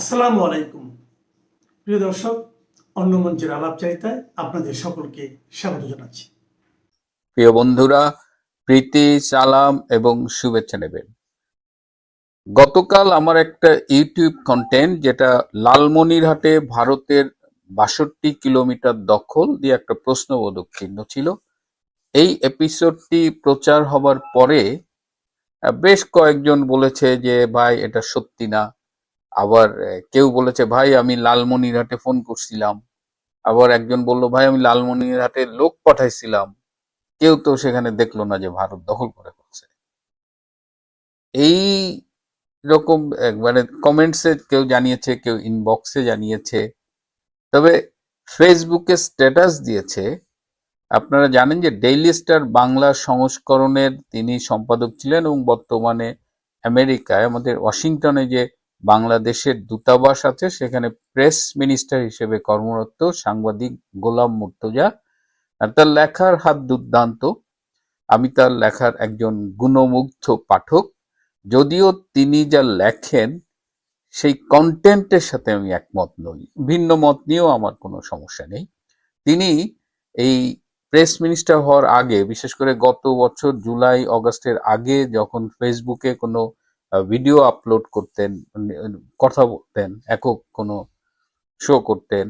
আসসালামু আলাইকুম প্রিয় দর্শক, অন্য মঞ্চের আলাপচারিতায় আপনাদের সকলকে স্বাগত জানাচ্ছি। প্রিয় বন্ধুরা, প্রীতি, সালাম এবং শুভেচ্ছা নেবেন। গতকাল আমার একটা ইউটিউব কন্টেন্ট, যেটা লালমনিরহাটে ভারতের ৬২ কিলোমিটার দখল দিয়ে একটা প্রশ্নবোধক চিহ্ন ছিল। এই এপিসোডটি প্রচার হবার পরে বেশ কয়েকজন বলেছে যে ভাই এটা সত্যি না। আবার কেউ বলেছে ভাই আমি লালমনিরহাটে ফোন করছিলাম। আবার একজন বলল ভাই আমি লালমনিরহাটে লোক পাঠাইছিলাম, কেউ তো সেখানে দেখলো না যে ভারত দখল করে ফেলছে। এই রকম মানে কমেন্টসে কেউ জানিয়েছে, কেউ ইনবক্সে জানিয়েছে। তবে ফেসবুকে স্ট্যাটাস দিয়েছে। আপনারা জানেন যে ডেইলি স্টার বাংলা সংস্করণের তিনি সম্পাদক ছিলেন এবং বর্তমানে আমেরিকায় আমাদের ওয়াশিংটনে যে বাংলাদেশের দূতাবাস আছে সেখানে প্রেস মিনিস্টার হিসেবে কর্মরত সাংবাদিক গোলাম মুর্তজা। আর তার লেখার হাত দুর্দান্ত। আমি তার লেখার একজন গুণমুগ্ধ পাঠক। যদিও তিনি যা লেখেন সেই কন্টেন্টের সাথে আমি একমত নই, ভিন্ন মত নিয়েও আমার কোনো সমস্যা নেই। তিনি এই প্রেস মিনিস্টার হওয়ার আগে, বিশেষ করে গত বছর জুলাই অগাস্টের আগে, যখন ফেসবুকে কোনো ভিডিও আপলোড করতেন, কথা বলতেন, একক কোনো শো করতেন,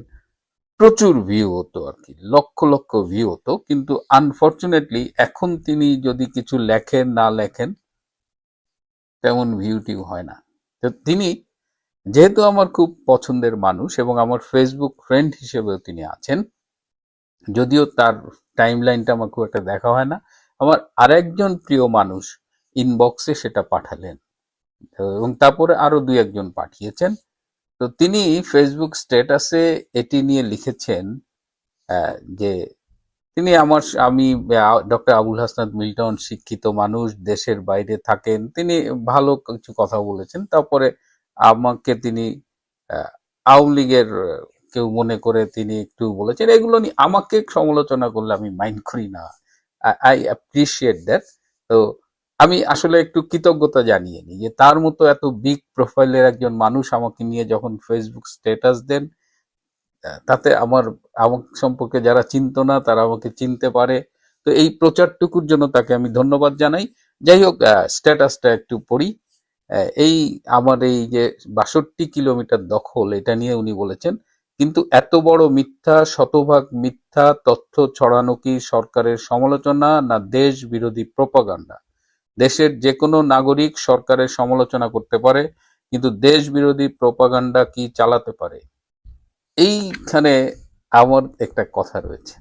প্রচুর ভিউ হতো আর কি, লক্ষ লক্ষ ভিউ হতো। কিন্তু আনফরচুনেটলি এখন তিনি যদি কিছু লেখেন না লেখেন তেমন ভিউটিউ হয় না। তো তিনি, যেহেতু আমার খুব পছন্দের মানুষ এবং আমার ফেসবুক ফ্রেন্ড হিসেবেও তিনি আছেন, যদিও তার টাইম লাইনটা আমার খুব একটা দেখা হয় না, আমার আরেকজন প্রিয় মানুষ ইনবক্সে সেটা পাঠালেন এবং তারপরে আরো দুই একজন পাঠিয়েছেন। তো তিনি ফেসবুক স্ট্যাটাসে এটি নিয়ে লিখেছেন যে আমি ডক্টর আবুল হাসনাত মিল্টন শিক্ষিত মানুষ, দেশের বাইরে থাকেন, তিনি ভালো কিছু কথা বলেছেন। তারপরে আমাকে তিনি আওয়ামী লীগের কেউ মনে করে তিনি একটু বলেছেন। এগুলো নিয়ে আমাকে সমালোচনা করলে আমি মাইন্ড করি না, আই অ্যাপ্রিসিয়েট দ্যাট। তো আমি আসলে একটু কৃতজ্ঞতা জানিয়ে নিই যে তার মতো এত বিগ প্রোফাইলের একজন মানুষ আমাকে নিয়ে যখন ফেসবুক স্ট্যাটাস দেন, তাতে আমার সম্পর্কে যারা চিনতো না তারা আমাকে চিনতে পারে। তো এই প্রচারটুকুর জন্য তাকে আমি ধন্যবাদ জানাই। যাই হোক, স্ট্যাটাসটা একটু পড়ি। এই আমার এই যে ৬২ কিলোমিটার দখল, এটা নিয়ে উনি বলেছেন, কিন্তু এত বড় মিথ্যা, শতভাগ মিথ্যা তথ্য ছড়ানো কি সরকারের সমালোচনা না দেশ বিরোধী প্রোপাগান্ডা? দেশের যে কোনো নাগরিক সরকারের সমালোচনা করতে পারে, কিন্তু দেশ বিরোধী প্রোপাগান্ডা কি চালাতে পারে? এইখানে আমার একটা কথা রয়েছে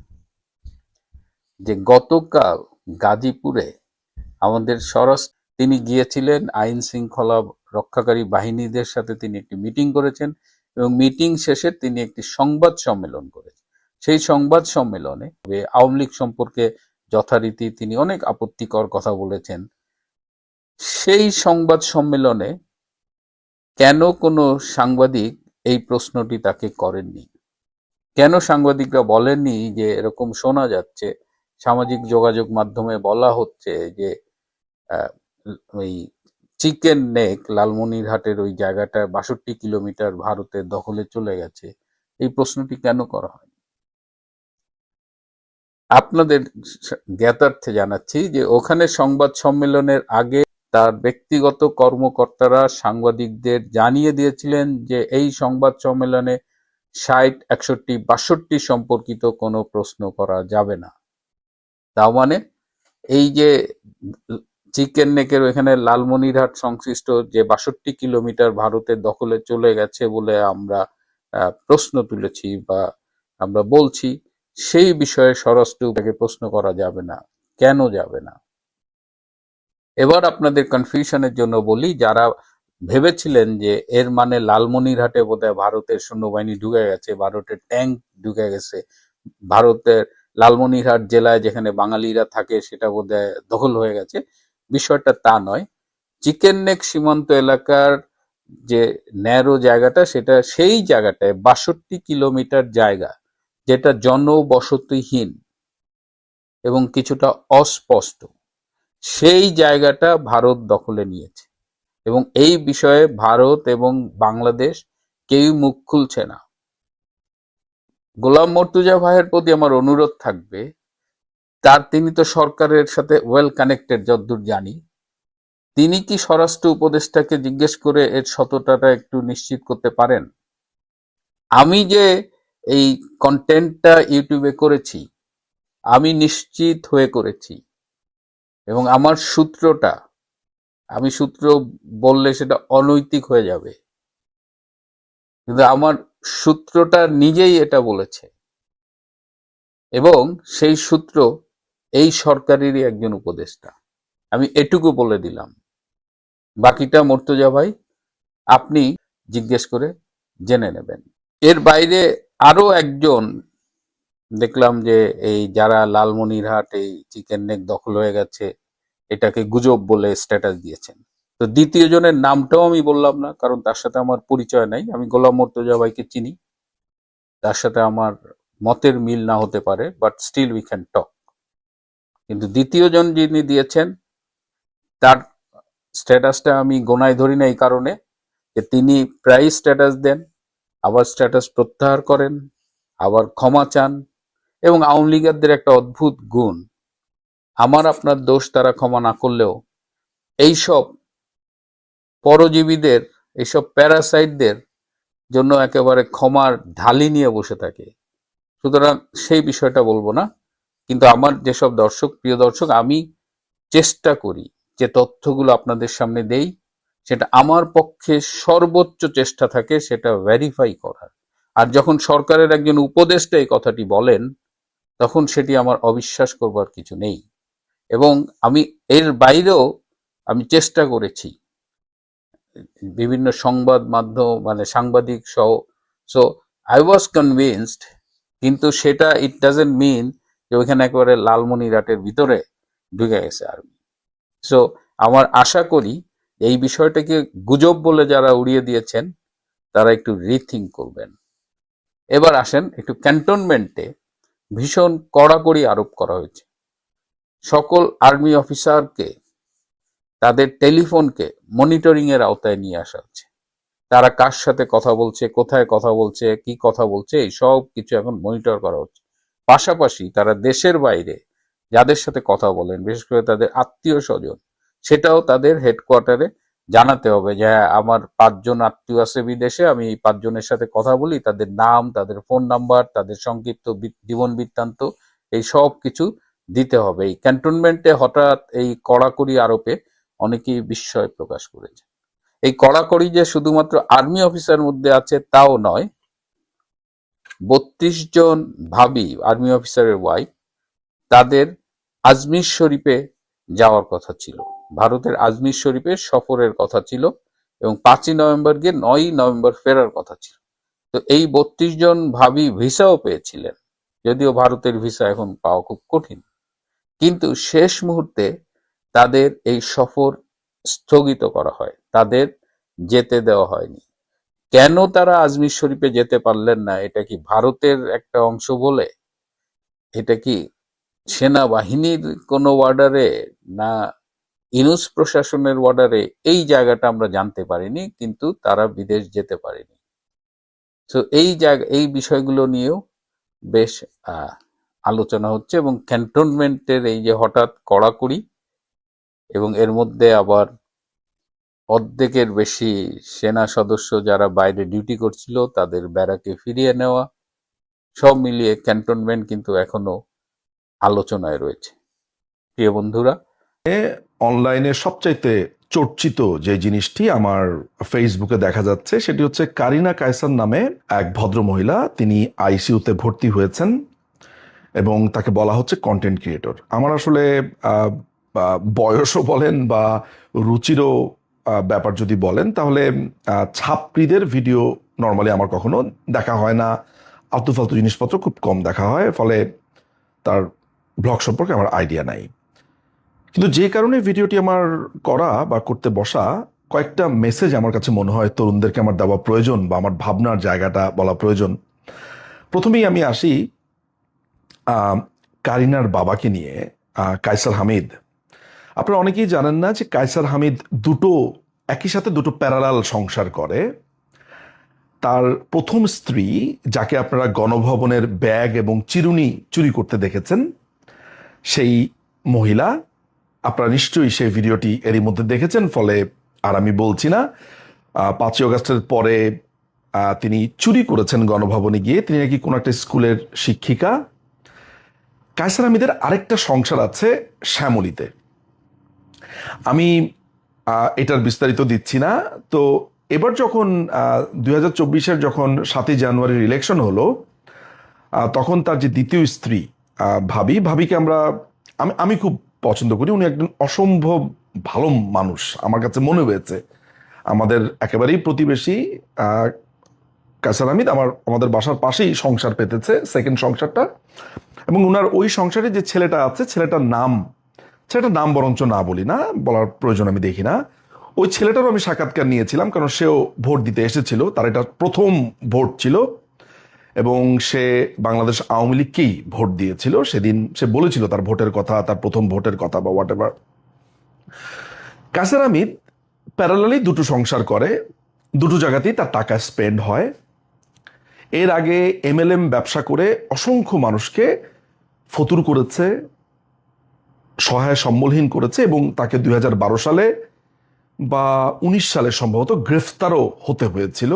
যে গতকাল গাজীপুরে আমাদের তিনি গিয়েছিলেন, আইন শৃঙ্খলা রক্ষাকারী বাহিনীদের সাথে তিনি একটি মিটিং করেছেন এবং মিটিং শেষে তিনি একটি সংবাদ সম্মেলন করেছেন। সেই সংবাদ সম্মেলনে আওয়ামী লীগ সম্পর্কে যথারীতি তিনি অনেক আপত্তিকর কথা বলেছেন। সেই সংবাদ সম্মেলনে কেন কোনো সাংবাদিক এই প্রশ্নটি তাকে করেননি? কেন সাংবাদিকরা বলেননি যে এরকম শোনা যাচ্ছে, সামাজিক যোগাযোগ মাধ্যমে বলা হচ্ছে যে ওই চিকেন নেক লালমনিরহাটের ওই জায়গাটা ৬২ কিলোমিটার ভারতের দখলে চলে গেছে? এই প্রশ্নটি কেন করা হয়? আপনাদের জ্ঞাতার্থে জানাচ্ছি যে ওখানে সংবাদ সম্মেলনের আগে তার ব্যক্তিগত কর্মকর্তারা সাংবাদিকদের জানিয়ে দিয়েছিলেন যে এই সংবাদ সম্মেলনে ৬০, ৬১, ৬২ সম্পর্কিত কোনো প্রশ্ন করা যাবে না। তার মানে এই যে চিকেন নেকের ওইখানে লালমনিরহাট সংশ্লিষ্ট যে ৬২ কিলোমিটার ভারতের দখলে চলে গেছে বলে আমরা প্রশ্ন তুলেছি বা আমরা বলছি, সেই বিষয়ে স্বরাষ্ট্র বিভাগে প্রশ্ন করা যাবে না। কেন যাবে না? এবার আপনাদের কনফিউশনের জন্য বলি, যারা ভেবেছিলেন যে এর মানে লালমনিরহাটে বোধহয় ভারতের সৈন্যবাহিনী ঢুকে গেছে, ভারতের ট্যাঙ্ক ঢুকে গেছে, ভারতের লালমনিরহাট জেলায় যেখানে বাঙালিরা থাকে সেটা বোধহয় দখল হয়ে গেছে, বিষয়টা তা নয়। চিকেন নেক সীমান্ত এলাকার যে ন্যারো জায়গাটা, সেটা সেই জায়গাটায় ৬২ কিলোমিটার জায়গা যেটা জনবসতিহীন এবং কিছুটা অস্পষ্ট, সেই জায়গাটা ভারত দখলে নিয়েছে এবং এই বিষয়ে ভারত এবং বাংলাদেশ কেউই মুখ খুলছে না। গোলাম মর্তুজা ভাইয়ের প্রতি আমার অনুরোধ থাকবে, তিনি তো সরকারের সাথে ওয়েল কানেক্টেড যতদূর জানি, তিনি কি স্বরাষ্ট্র উপদেষ্টাকে জিজ্ঞেস করে এর সততাটা একটু নিশ্চিত করতে পারেন? আমি যে এই কন্টেন্টটা ইউটিউবে করেছি, আমি নিশ্চিত হয়ে করেছি, এবং আমার সূত্রটা, আমি সূত্র বললে সেটা অনৈতিক হয়ে যাবে, কিন্তু আমার সূত্রটা নিজেই এটা বলেছে, এবং সেই সূত্র এই সরকারেরই একজন উপদেষ্টা। আমি এটুকু বলে দিলাম, বাকিটা মর্তুজা ভাই আপনি জিজ্ঞেস করে জেনে নেবেন। এর বাইরে আরো একজন দেখলাম যে এই যারা লালমনিরহাট এই চিকেন নেক দখল হয়ে গেছে এটাকে গুজব বলে স্ট্যাটাস দিয়েছেন। তো দ্বিতীয় জনের নামটাও আমি বললাম না, কারণ তার সাথে আমার পরিচয় নাই। আমি গোলাম মর্তুজা ভাইকে চিনি, তার সাথে আমার মতের মিল না হতে পারে, but still we can talk. কিন্তু দ্বিতীয় জন যিনি দিয়েছেন তার স্ট্যাটাসটা আমি গোনায় ধরি না এই কারণে যে তিনি প্রায় স্ট্যাটাস দেন, আবার স্ট্যাটাস প্রত্যাহার করেন, আবার ক্ষমা চান, এবং আওয়ামী লীগারদের একটা অদ্ভুত গুণ, আমার আপনার দোষ তারা ক্ষমা না করলেও এইসব পরজীবীদের, এইসব প্যারাসাইটদের জন্য একেবারে ক্ষমার ঢালি নিয়ে বসে থাকে। সুতরাং সেই বিষয়টা বলবো না, কিন্তু আমার যেসব দর্শক, প্রিয় দর্শক, আমি চেষ্টা করি যে তথ্যগুলো আপনাদের সামনে দেই, সেটা আমার পক্ষে সর্বোচ্চ চেষ্টা থাকে সেটা ভেরিফাই করার। আর যখন সরকারের একজন উপদেষ্টা এই কথাটি বলেন, তখন সেটি আমার অবিশ্বাস করবার কিছু নেই। এবং আমি এর বাইরেও আমি চেষ্টা করেছি বিভিন্ন সংবাদ মাধ্যম, মানে সাংবাদিক সহ। সো আই ওয়াজ কনভিন্সড, কিন্তু সেটা ইট ডাজেন্ট মিন যে ওইখানে একেবারে লালমনিরহাটের ভিতরে ঢুকে গেছে আর্মি। সো আমার আশা করি এই বিষয়টাকে গুজব বলে যারা উড়িয়ে দিয়েছেন তারা একটু রিথিঙ্ক করবেন। এবার আসেন, একটু ক্যান্টনমেন্টে ভীষণ কড়াকড়ি আরোপ করা হয়েছে। সকল আর্মি অফিসারকে তাদের টেলিফোনকে মনিটরিং এর আওতায় নিয়ে আসা হচ্ছে। তারা কার সাথে কথা বলছে, কোথায় কথা বলছে, কি কথা বলছে, এই সব কিছু এখন মনিটর করা হচ্ছে। পাশাপাশি তারা দেশের বাইরে যাদের সাথে কথা বলেন, বিশেষ করে তাদের আত্মীয় স্বজন, সেটাও তাদের হেডকোয়ার্টারে জানাতে হবে যে হ্যাঁ, আমার 5 জন আত্মীয় আছে বিদেশে, আমি এই 5 জনের সাথে কথা বলি, তাদের নাম, তাদের ফোন নাম্বার, তাদের সংক্ষিপ্ত জীবন বৃত্তান্ত, এই সব কিছু দিতে হবে। এই ক্যান্টনমেন্টে হঠাৎ এই কড়াকড়ি আরোপে অনেকেই বিস্ময় প্রকাশ করেছে। এই কড়াকড়ি যে শুধুমাত্র আর্মি অফিসার মধ্যে আছে তাও নয়, 32 জন ভাবি আর্মি অফিসারের ওয়াইফ, তাদের আজমির শরীফে যাওয়ার কথা ছিল, ভারতের আজমির শরীফে সফরের কথা ছিল, এবং 5ই নভেম্বর গিয়ে 9ই নভেম্বর ফেরার কথা ছিল। তো এই 32 জন ভাবি ভিসাও পেয়েছিলেন, যদিও ভারতের ভিসা এখন পাওয়া খুব কঠিন, কিন্তু শেষ মুহূর্তে তাদের এই সফর স্থগিত করা হয়, তাদের যেতে দেওয়া হয়নি। কেন তারা আজমির শরীফে যেতে পারলেন না? এটা কি ভারতের একটা অংশ বলে? এটা কি সেনাবাহিনীর কোনো অর্ডারে, না ইউনূস প্রশাসনের অর্ডারে? এই জায়গাটা আমরা জানতে পারিনি, কিন্তু তারা বিদেশ যেতে পারেনি। তো এই বিষয়গুলো নিয়েও বেশ আলোচনা হচ্ছে, এবং ক্যান্টনমেন্টের এই যে হঠাৎ কড়াকড়ি, এবং এর মধ্যে আবার অর্ধেকের বেশি সেনা সদস্য যারা বাইরে ডিউটি করছিল তাদের ব্যারাকে ফিরিয়ে নেওয়া, সব মিলিয়ে ক্যান্টনমেন্ট কিন্তু এখনো আলোচনায় রয়েছে। প্রিয় বন্ধুরা, অনলাইনে সবচাইতে চর্চিত যে জিনিসটি আমার ফেসবুকে দেখা যাচ্ছে সেটি হচ্ছে কারিনা কায়সার নামে এক ভদ্র মহিলা, তিনি আইসিইউতে ভর্তি হয়েছেন এবং তাকে বলা হচ্ছে কন্টেন্ট ক্রিয়েটর। আমার আসলে বয়সও বলেন বা রুচিরও ব্যাপার যদি বলেন, তাহলে ছাত্রীদের ভিডিও নর্মালি আমার কখনো দেখা হয় না, আলতু ফালতু জিনিসপত্র খুব কম দেখা হয়, ফলে তার ব্লগ সম্পর্কে আমার আইডিয়া নাই। কিন্তু যে কারণে ভিডিওটি আমার করা বা করতে বসা, কয়েকটা মেসেজ আমার কাছে মনে হয় তরুণদেরকে আমার দেওয়া প্রয়োজন বা আমার ভাবনার জায়গাটা বলা প্রয়োজন। প্রথমেই আমি আসি কারিনার বাবাকে নিয়ে, কায়সার হামিদ। আপনারা অনেকেই জানেন না যে কায়সার হামিদ একই সাথে দুটো প্যারালাল সংসার করে। তার প্রথম স্ত্রী, যাকে আপনারা গণভবনের ব্যাগ এবং চিরুনি চুরি করতে দেখেছেন, সেই মহিলা, আপনারা নিশ্চয়ই সেই ভিডিওটি এরই মধ্যে দেখেছেন, ফলে আর আমি বলছি না। 5ই অগাস্টের পরে তিনি চুরি করেছেন গণভবনে গিয়ে। তিনি নাকি কোনো একটা স্কুলের শিক্ষিকা। কায়সার হামিদের আরেকটা সংসার আছে শ্যামলীতে। আমি এটার বিস্তারিত দিচ্ছি না। তো এবার যখন 2024-এর যখন 7ই জানুয়ারির ইলেকশন হলো, তখন তার যে দ্বিতীয় স্ত্রী ভাবিকে আমি খুব পছন্দ করি। উনি একজন অসম্ভব ভালো মানুষ আমার কাছে মনে হয়েছে। আমাদের একেবারেই প্রতিবেশী কায়সার হামিদ আমাদের বাসার পাশেই সংসার পেতেছে, সেকেন্ড সংসারটা। এবং ওনার ওই সংসারে যে ছেলেটা আছে, ছেলেটার নাম বরঞ্চ না বলি না, বলার প্রয়োজন আমি দেখি না। ওই ছেলেটারও আমি সাক্ষাৎকার নিয়েছিলাম, কারণ সেও ভোট দিতে এসেছিল। তার এটা প্রথম ভোট ছিল এবং সে বাংলাদেশ আওয়ামী লীগকেই ভোট দিয়েছিল। সেদিন সে বলেছিল তার ভোটের কথা, তার প্রথম ভোটের কথা বা whatever. Kaiser Hamid parallelly দুটো সংসার করে, দুটো জায়গাতেই তার টাকা স্পেন্ড হয়। এর আগে MLM ব্যবসা করে অসংখ্য মানুষকে ফতুর করেছে, সহায় সম্বলহীন করেছে এবং তাকে 2012 সালে বা 19 সালে সম্ভবত গ্রেফতারও হতে হয়েছিল,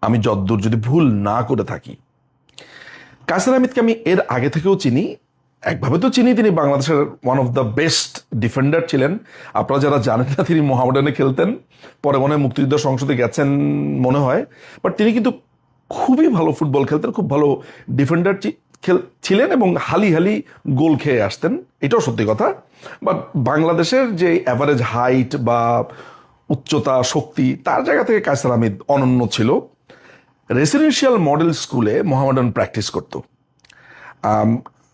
আমি যদ্দূর যদি ভুল না করে থাকি। কায়সার হামিদকে আমি এর আগে থেকেও চিনি। একভাবে তো চিনি, তিনি বাংলাদেশের one of the best defender ছিলেন। আপনারা যারা জানেন না, তিনি মোহামেডানে খেলতেন, পরে মনে হয় মুক্তিযুদ্ধ সংসদে গেছেন মনে হয়। বাট তিনি কিন্তু খুবই ভালো ফুটবল খেলতেন, খুব ভালো ডিফেন্ডার ছিলেন এবং হালি গোল খেয়ে আসতেন, এটাও সত্যি কথা। বাট বাংলাদেশের যে অ্যাভারেজ হাইট বা উচ্চতা, শক্তি, তার জায়গা থেকে কায়সার হামিদ অনন্য ছিল। রেসিডেন্সিয়াল মডেল স্কুলে মোহামেডান প্র্যাকটিস করত।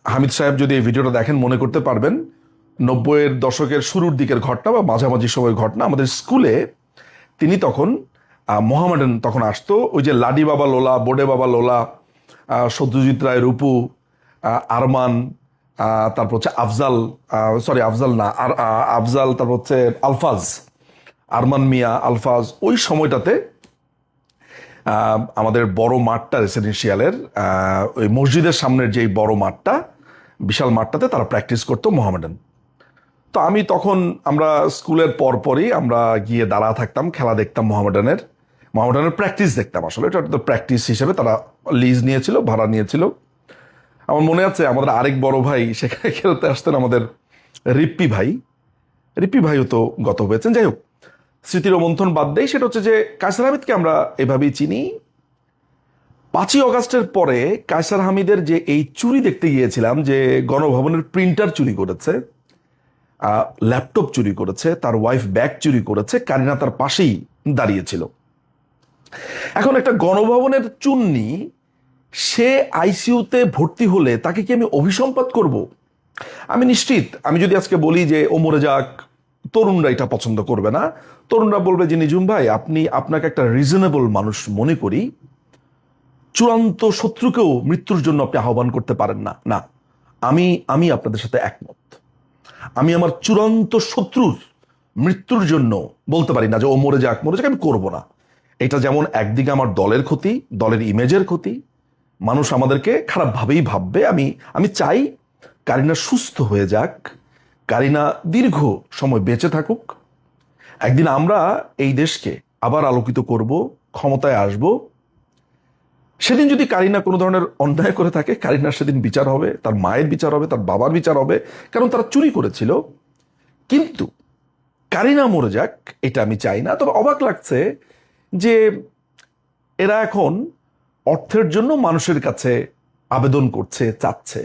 হামিদ সাহেব যদি এই ভিডিওটা দেখেন মনে করতে পারবেন 90-এর দশকের শুরুর দিকের ঘটনা বা মাঝামাঝি সময়ের ঘটনা। আমাদের স্কুলে তিনি তখন মোহামেডান তখন আসতো। ওই যে লাডি বাবা লোলা, বোডে বাবা লোলা, সত্যজিৎ রায় রূপু, আরমান, তারপর হচ্ছে আফজাল তারপর হচ্ছে আলফাজ, আরমান মিয়া, আলফাজ। ওই সময়টাতে আমাদের বড় মাঠটা রেসিডেন্সিয়ালের ওই মসজিদের সামনের যেই বড় মাঠটা, বিশাল মাঠটাতে তারা প্র্যাকটিস করতো মোহামেডান। তো আমরা স্কুলের পরপরই আমরা গিয়ে দাঁড়া থাকতাম, খেলা দেখতাম, মোহামেডানের প্র্যাকটিস দেখতাম। আসলে এটা তো প্র্যাকটিস হিসেবে তারা লিজ নিয়েছিল, ভাড়া নিয়েছিল। আমার মনে আছে আমাদের আরেক বড় ভাই সেখানে খেলতে আসতেন, আমাদের রিপ্পি ভাইও তো গত হয়েছেন। যাই হোক, স্মৃতির মন্থন বাদ দেই। সেটা হচ্ছে যে কায়সার হামিদকে আমরা এভাবেই চিনি। 5ই অগাস্টের পরে কায়সার হামিদের যে এই চুরি দেখতে গিয়েছিলাম, যে গণভবনের প্রিন্টার চুরি করেছে, ল্যাপটপ চুরি করেছে, তার ওয়াইফ ব্যাগ চুরি করেছে, কারিনা তার পাশেই দাঁড়িয়েছিল। এখন একটা গণভবনের চুন্নি সে আইসিইউতে ভর্তি হলে তাকে কি আমি অভিসম্পাত করব? আমি নিশ্চিত, আমি যদি আজকে বলি যে ও মরে যাক, তরুণরা এটা পছন্দ করবে না। তরুণরা বলবে যে নিঝুম ভাই, আপনাকে একটা রিজনেবল মানুষ মনে করি, চূড়ান্ত শত্রুকেও মৃত্যুর জন্য আপনি আহ্বান করতে পারেন না। না, আমি আপনাদের সাথে একমত। আমি আমার চূড়ান্ত শত্রুর মৃত্যুর জন্য বলতে পারি না যে ও মরে যাক, আমি করব না। এটা যেমন একদিকে আমার দলের ক্ষতি, দলের ইমেজের ক্ষতি, মানুষ আমাদেরকে খারাপভাবেই ভাববে। আমি চাই কারিনা সুস্থ হয়ে যাক, কারিনা দীর্ঘ সময় বেঁচে থাকুক। একদিন আমরা এই দেশকে আবার আলোকিত করব, ক্ষমতায় আসব। সেদিন যদি কারিনা কোনো ধরনের অন্যায় করে থাকে, কারিনার সেদিন বিচার হবে, তার মায়ের বিচার হবে, তার বাবার বিচার হবে, কারণ তারা চুরি করেছিল। কিন্তু কারিনা মরে যাক, এটা আমি চাই না। তবে অবাক লাগছে যে এরা এখন অর্থের জন্য মানুষের কাছে আবেদন করছে, চাচ্ছে।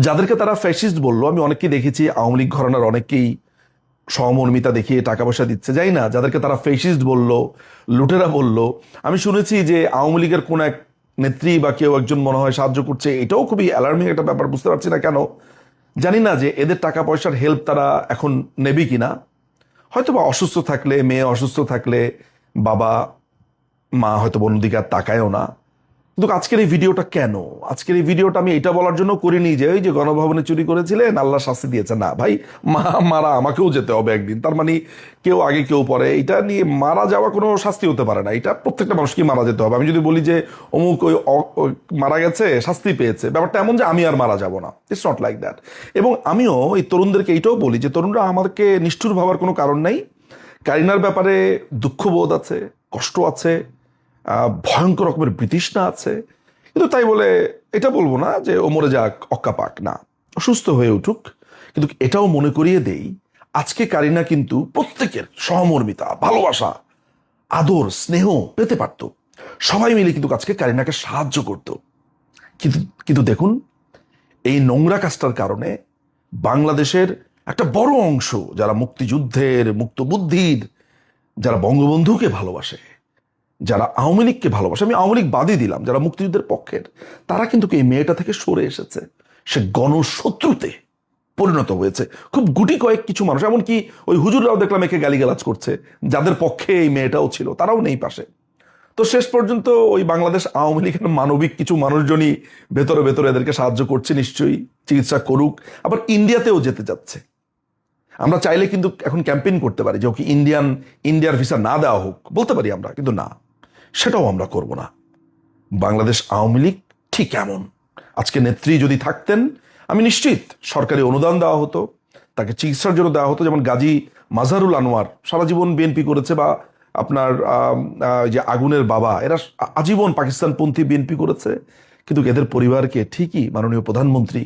যাদেরকে তারা ফ্যাসিস্ট বললো, আমি অনেককেই দেখেছি, আওয়ামী লীগ ঘরানার অনেকেই সহমর্মিতা দেখিয়ে টাকা পয়সা দিচ্ছে, যাই না। যাদেরকে তারা ফ্যাসিস্ট বললো, লুটেরা বললো, আমি শুনেছি যে আওয়ামী লীগের কোন এক নেত্রী বা কেউ একজন মনে হয় সাহায্য করছে। এটাও খুবই অ্যালার্মিং একটা ব্যাপার, বুঝতে পারছি না কেন। জানি না যে এদের টাকা পয়সার হেল্প তারা এখন নেবে কিনা। হয়তো বা অসুস্থ থাকলে, মেয়ে অসুস্থ থাকলে বাবা মা হয়তো অন্যদিকে আর তাকায়ও না। কিন্তু আজকের এই ভিডিওটা কেন? আজকের এই ভিডিওটা আমি এটা বলার জন্য করিনি যে ওই যে গণভবনে চুরি করেছিলেন আল্লাহ শাস্তি দিয়েছে, না ভাই, মারা আমাকেও যেতে হবে একদিন, তার মানে কেউ আগে কেউ পরে, এটা নিয়ে মারা যাওয়া কোনো শাস্তি হতে পারে না, এটা প্রত্যেকটা মানুষকে মারা যেতে হবে। আমি যদি বলি যে অমুক ওই মারা গেছে শাস্তি পেয়েছে, ব্যাপারটা এমন যে আমি আর মারা যাব না, ইটস নট লাইক দ্যাট। এবং আমিও এই তরুণদেরকে এইটাও বলি যে তরুণরা আমাদেরকে নিষ্ঠুর ভাবার কোনো কারণ নেই। কারিনার ব্যাপারে দুঃখবোধ আছে, কষ্ট আছে, ভয়ঙ্কর রকমের বিতৃষ্ণা আছে, কিন্তু তাই বলে এটা বলবো না যে ও মরে যাক অক্কা পাক, না, অসুস্থ হয়ে উঠুক। কিন্তু এটাও মনে করিয়ে দেই, আজকে কারিনা কিন্তু প্রত্যেকের সহমর্মিতা, ভালোবাসা, আদর, স্নেহ পেতে পারত, সবাই মিলে কিন্তু আজকে কারিনাকে সাহায্য করত। কিন্তু কিন্তু দেখুন, এই নোংরা কাজটার কারণে বাংলাদেশের একটা বড় অংশ যারা মুক্তিযুদ্ধের, মুক্ত বুদ্ধির, যারা বঙ্গবন্ধুকে ভালোবাসে, যারা আওয়ামী লীগকে ভালোবাসে, আমি আওয়ামী লীগ বাদই দিলাম, যারা মুক্তিযুদ্ধের পক্ষের, তারা কিন্তু এই মেয়েটা থেকে সরে এসেছে। সে গণশত্রুতে পরিণত হয়েছে। খুব গুটি কয়েক কিছু মানুষ, এমনকি ওই হুজুররাও দেখলাম একে গালিগালাজ করছে, যাদের পক্ষে এই মেয়েটাও ছিল, তারাও নেই পাশে। তো শেষ পর্যন্ত ওই বাংলাদেশ আওয়ামী লীগের মানবিক কিছু মানুষজনই ভেতরে ভেতরে এদেরকে সাহায্য করছে, নিশ্চয়ই চিকিৎসা করুক, আবার ইন্ডিয়াতেও যেতে যাচ্ছে। আমরা চাইলে কিন্তু এখন ক্যাম্পেইন করতে পারি যে ওকে ইন্ডিয়ার ভিসা না দেওয়া হোক, বলতে পারি আমরা, কিন্তু না, সেটাও আমরা করব না। বাংলাদেশ আওয়ামী লীগ ঠিক এমন, আজকে নেত্রী যদি থাকতেন আমি নিশ্চিত সরকারি অনুদান দেওয়া হতো, তাকে চিকিৎসার জন্য দেওয়া হতো। যেমন গাজী মাজহারুল আনোয়ার সারা জীবন বিএনপি করেছে, বা আপনার যে আগুনের বাবা, এরা আজীবন পাকিস্তানপন্থী বিএনপি করেছে, কিন্তু এদের পরিবারকে ঠিকই মাননীয় প্রধানমন্ত্রী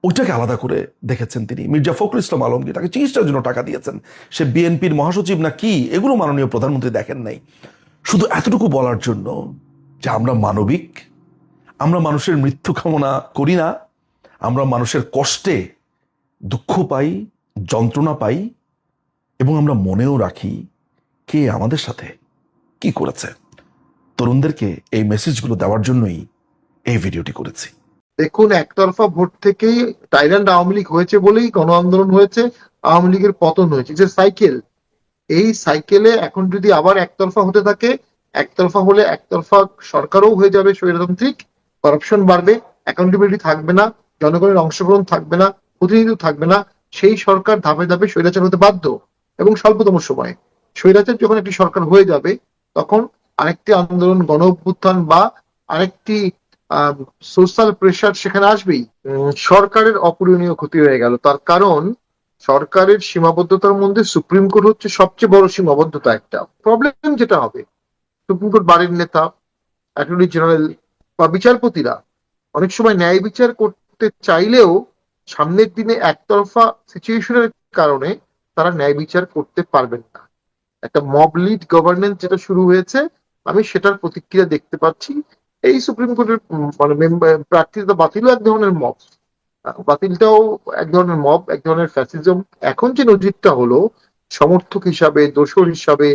ওইটাকে আলাদা করে দেখেছেন। তিনি মির্জা ফখরুল ইসলাম আলমগীর তাকে চিকিৎসার জন্য টাকা দিয়েছেন, সে বিএনপির মহাসচিব না কি, এগুলো মাননীয় প্রধানমন্ত্রী দেখেন নাই। শুধু এতটুকু বলার জন্য যে আমরা মানবিক, আমরা মানুষের মৃত্যু কামনা করি না, আমরা মানুষের কষ্টে দুঃখ পাই, যন্ত্রণা পাই, এবং আমরা মনেও রাখি কে আমাদের সাথে কি করেছে। তরুণদেরকে এই মেসেজগুলো দেওয়ার জন্যই এই ভিডিওটি করেছি। দেখুন, একতরফা ভোট থেকেই টাইরান্ট আওয়ামী লীগ হয়েছে বলেই গণ আন্দোলন হয়েছে, আওয়ামী লীগের পতন হয়েছে, যে সাইকেল, এই সাইকেলে এখন যদি আবার একতরফা হতে থাকে, একতরফা হলে একতরফা সরকারও হয়ে যাবে স্বৈরতান্ত্রিক, করাপশন বাড়বে, অ্যাকাউন্টেবিলিটি থাকবে না, জনগণের অংশগ্রহণ থাকবে না, প্রতিনিধিত্ব থাকবে না, সেই সরকার ধাপে ধাপে স্বৈরাচার হতে বাধ্য এবং স্বল্পতম সময়ে। স্বৈরাচার যখন একটি সরকার হয়ে যাবে, তখন আরেকটি আন্দোলন, গণ অভ্যুত্থান বা আরেকটি সোশ্যাল প্রেশার সেখানে আসবেই। সরকারের অপূরণীয় ক্ষতি হয়ে গেল, তার কারণ সরকারের সীমাবদ্ধতার মধ্যে সুপ্রিম কোর্ট হচ্ছে সবচেয়ে বড় সীমাবদ্ধতা। একটা প্রবলেম যেটা হবে, সুপ্রিম কোর্ট বাড়ির নেতা, অ্যাটর্নি জেনারেল বা বিচারপতিরা অনেক সময় ন্যায় বিচার করতে চাইলেও সামনের দিনে একতরফা সিচুয়েশনের কারণে তারা ন্যায় বিচার করতে পারবেন না। একটা মব লিড গভর্নেন্স যেটা শুরু হয়েছে, আমি সেটার প্রতিক্রিয়া দেখতে পাচ্ছি। এই সুপ্রিম কোর্টের মানে প্রার্থিতা বাতিলও এক ধরনের মব, বাতিলটাও এক ধরনের মব, এক ধরনের ফ্যাসিজম। এখন যে নজিরটা হলো, সমর্থক হিসাবে, দোসর হিসাবে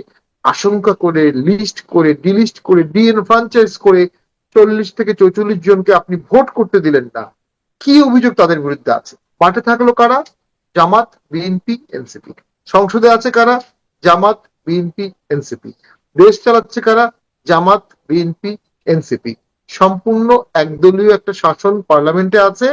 আশঙ্কা করে, লিস্ট করে, ডিলিস্ট করে, ডিএনফ্রাঞ্চাইজ করে 40 থেকে 44 জনকে আপনি ভোট করতে দিলেন না, কি অভিযোগ তাদের বিরুদ্ধে আছে? মাঠে থাকলো কারা? জামাত, বিএনপি, এনসিপি। সংসদে আছে কারা? জামাত, বিএনপি, এনসিপি। দেশ চালাচ্ছে কারা? জামাত, বিএনপি, এনসিপি। সম্পূর্ণ একদলীয় একটা শাসন পার্লামেন্টে আছে।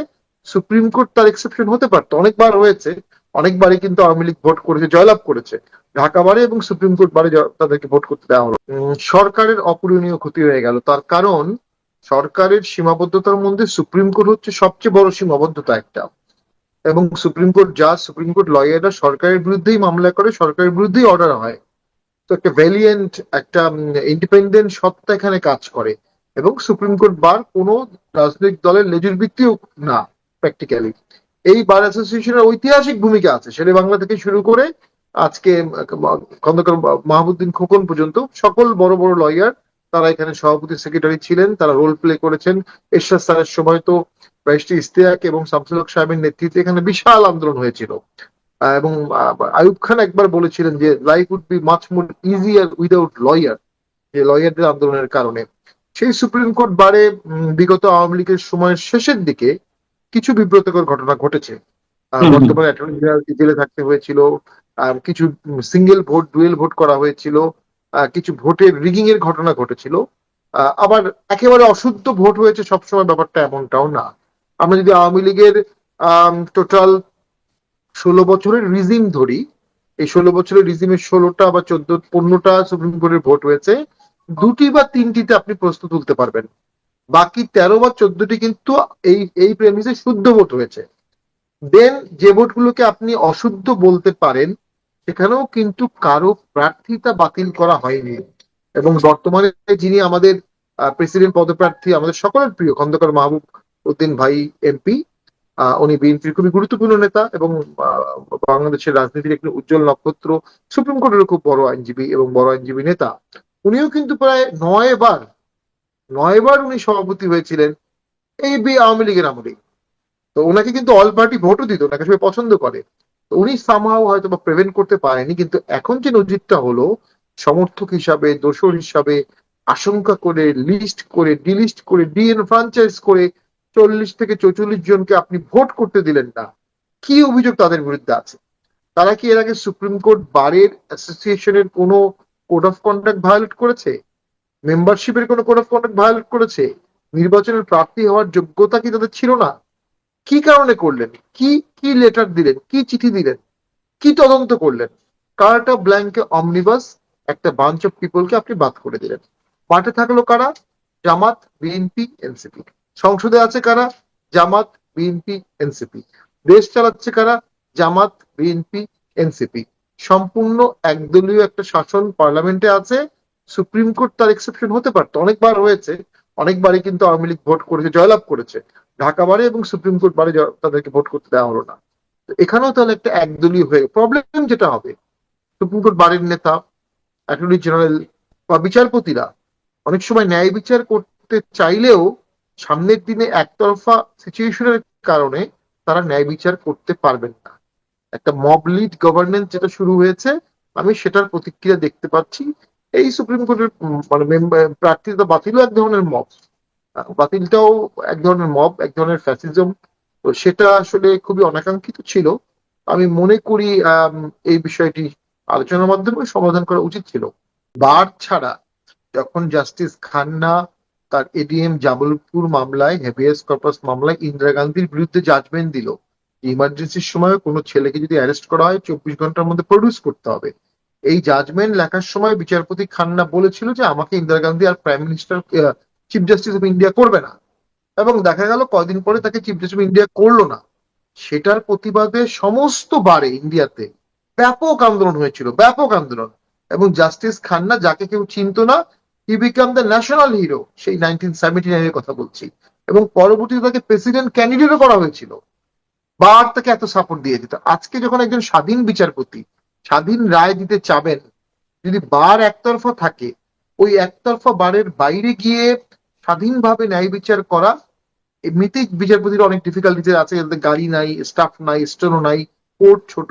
সুপ্রিম কোর্ট তার এক্সেপশন হতে পারতো, অনেকবার হয়েছে, অনেকবারই কিন্তু আওয়ামী লীগ ভোট করেছে, জয়লাভ করেছে। ঢাকা বারে এবং সুপ্রিম কোর্ট বারে তাদেরকে ভোট করতে দেওয়া হলো। সরকারের অপূরণীয় ক্ষতি হয়ে গেল, তার কারণ সরকারের সীমাবদ্ধতার মধ্যে সুপ্রিম কোর্ট হচ্ছে সবচেয়ে বড় সীমাবদ্ধতা একটা। এবং সুপ্রিম কোর্ট জাজ, সুপ্রিম কোর্ট লয়াররা সরকারের বিরুদ্ধেই মামলা করে, সরকারের বিরুদ্ধেই অর্ডার হয়। তো একটা ভ্যালিয়েন্ট, একটা ইন্ডিপেন্ডেন্ট সত্তা এখানে কাজ করে। এবং সুপ্রিম কোর্ট বার কোনো রাজনৈতিক দলের লেজুর ভিত্তিও না প্র্যাকটিক্যালি। এই বার অ্যাসোসিয়েশনের ঐতিহাসিক ভূমিকা আছে, শেরে বাংলা থেকে শুরু করে আজকে খন্দকার মাহবুদ্দিন খোকন পর্যন্ত সকল বড় বড় লয়ার তারা এখানে সভাপতি, সেক্রেটারি ছিলেন, তারা রোল প্লে করেছেন। এরশাদ স্যারের সময় তো ব্যারিস্টার ইশতিয়াক এবং শামসুল হক সাহেবের নেতৃত্বে এখানে বিশাল আন্দোলন হয়েছিল। এবং আইয়ুব খান একবার বলেছিলেন যে life would be much more easier without lawyer, যে লয়ারদের আন্দোলনের কারণে। সেই সুপ্রিম কোর্ট বারে বিগত আওয়ামী লীগের সময়ের শেষের দিকে কিছু বিব্রতকর ঘটনা ঘটেছে। বর্তমানে অ্যাটর্নি জেনারেলকে জেলে থাকতে হয়েছিল, কিছু সিঙ্গেল ভোট, ডুয়েল ভোট করা হয়েছিল, কিছু ভোটের রিগিং এর ঘটনা ঘটেছিল। আবার একেবারে অশুদ্ধ ভোট হয়েছে সবসময়, ব্যাপারটা এমনটাও না। আমরা যদি আওয়ামী লীগের টোটাল 16 বছরের রিজিম ধরি, এই 16 বছরের রিজিমের 16টা বা 15টা সুপ্রিম কোর্টের ভোট হয়েছে, 2টি বা 3টিতে আপনি প্রশ্ন তুলতে পারবেন, বাকি 13 বা 14টি কিন্তু এই এই প্রেমিসে শুদ্ধ ভোট হয়েছে। দেন যে ভোটগুলোকে আপনি অশুদ্ধ বলতে পারেন, সেখানেও কিন্তু কারো প্রার্থিতা বাতিল করা হয়নি। এবং বর্তমানে যিনি আমাদের প্রেসিডেন্ট পদপ্রার্থী, আমাদের সকলের প্রিয় খন্দকার মাহবুব উদ্দিন ভাই এমপি, উনি বিএনপির খুবই গুরুত্বপূর্ণ নেতা এবং বাংলাদেশের রাজনীতির একটি উজ্জ্বল নক্ষত্র, সুপ্রিম কোর্টের খুব বড় আইনজীবী এবং বড় আইনজীবী নেতা। উনিও কিন্তু প্রায় 9বার উনি সভাপতি হয়েছিলেন এই আওয়ামী লীগের আমলে। তো ওনাকে কিন্তু অল পার্টি ভোটও দিত, ওনাকে সবাই পছন্দ করে। তো উনি সামহাও হয়তো বা প্রিভেন্ট করতে পারেনি, কিন্তু এখন যে নজিরটা হলো, সমর্থক হিসাবে, দোসর হিসাবে আশঙ্কা করে, লিস্ট করে, ডিলিস্ট করে, ফ্রাঞ্চাইজ করে 40 থেকে 44 জনকে আপনি ভোট করতে দিলেন না, কি অভিযোগ তাদের বিরুদ্ধে আছে? তারা কি এর আগে সুপ্রিম কোর্ট বারের অ্যাসোসিয়েশনের কোনো কোড অফ কন্ডাক্ট ভায়োলেট করেছে? মেম্বারশিপের কোনো কোড অফ কন্ডাক্ট ভায়োলেট করেছে? নির্বাচনের প্রার্থী হওয়ার যোগ্যতা কি তাদের ছিল না? কি কারণে করলেন? কি কি লেটার দিলেন? কি চিঠি দিলেন? কি তদন্ত করলেন? কারটা ব্ল্যাঙ্কে অমনিবাস একটা বাঞ্চ অফ পিপলকে আপনি বাদ করে দিলেন। মাঠে থাকলো কারা? জামাত, বিএনপি, এনসিপি। সংসদে আছে কারা? জামাত, বিএনপি, এনসিপি। দেশ চালাচ্ছে কারা? জামাত, বিএনপি, এনসিপি। সম্পূর্ণ একদলীয় একটা শাসন পার্লামেন্টে আছে। সুপ্রিম কোর্ট তার এক্সেপশন হতে পারতো, অনেকবার হয়েছে, অনেকবারই কিন্তু আওয়ামী লীগ ভোট করেছে, জয়লাভ করেছে। ঢাকা বারে এবং সুপ্রিম কোর্ট বারে তাদেরকে ভোট করতে দেওয়া হলো না। এখানেও তাহলে একটা একদলীয় হয়ে প্রবলেম যেটা হবে, সুপ্রিম কোর্ট বারের নেতা, অ্যাটর্নি জেনারেল বা বিচারপতিরা অনেক সময় ন্যায় বিচার করতে চাইলেও সামনের দিনে একতরফা সিচুয়েশনের কারণে তারা ন্যায় বিচার করতে পারবেন না। একটা মব লিড গভর্নেন্স যেটা শুরু হয়েছে, আমি সেটার প্রতিক্রিয়া দেখতে পাচ্ছি। এই সুপ্রিম কোর্টের মানে প্রার্থিতা বাতিলও এক ধরনের মব, বাতিলটাও এক ধরনের মব, এক ধরনের ফ্যাসিজম। তো সেটা আসলে খুবই অনাকাঙ্ক্ষিত ছিল। আমি মনে করি এই বিষয়টি আলোচনার মাধ্যমে সমাধান করা উচিত ছিল। বার ছাড়া যখন জাস্টিস খান্না তার এডিএম জামালপুর মামলায়, হেভিয়াস কর্পাস মামলায় ইন্দিরা গান্ধীর বিরুদ্ধে জাজমেন্ট দিল, ইমার্জেন্সির সময় কোনো ছেলেকে যদি অ্যারেস্ট করা হয় 24 ঘন্টার মধ্যে প্রডিউস করতে হবে, এই জাজমেন্ট লেখার সময় বিচারপতি খান্না বলেছিল যে আমাকে ইন্দিরা গান্ধী আর prime minister, chief justice of India করবে না। এবং দেখা গেল কয়দিন পরে তাকে চিফ জাস্টিস অফ ইন্ডিয়া করলো না। সেটার প্রতিবাদে সমস্ত বারে ইন্ডিয়াতে ব্যাপক আন্দোলন হয়েছিল, ব্যাপক আন্দোলন। এবং জাস্টিস খান্না, যাকে কেউ চিনত না, হি বিকাম দ্য ন্যাশনাল হিরো, সেই 1979 এর কথা বলছি। এবং পরবর্তীতে তাকে প্রেসিডেন্ট ক্যান্ডিডেটও করা হয়েছিল, বার তাকে এত সাপোর্ট দিয়ে দিত। আজকে যখন একজন স্বাধীন বিচারপতি স্বাধীন রায় দিতে চাবেন, যদি বার একতরফা থাকে, ওই একতরফা বারের বাইরে গিয়ে স্বাধীনভাবে ন্যায় বিচার করা, এমনিতেই বিচারপতির অনেক ডিফিকাল্টিতে আছে, গাড়ি নাই, স্টাফ নাই, স্টোনও নাই, কোর্ট ছোট,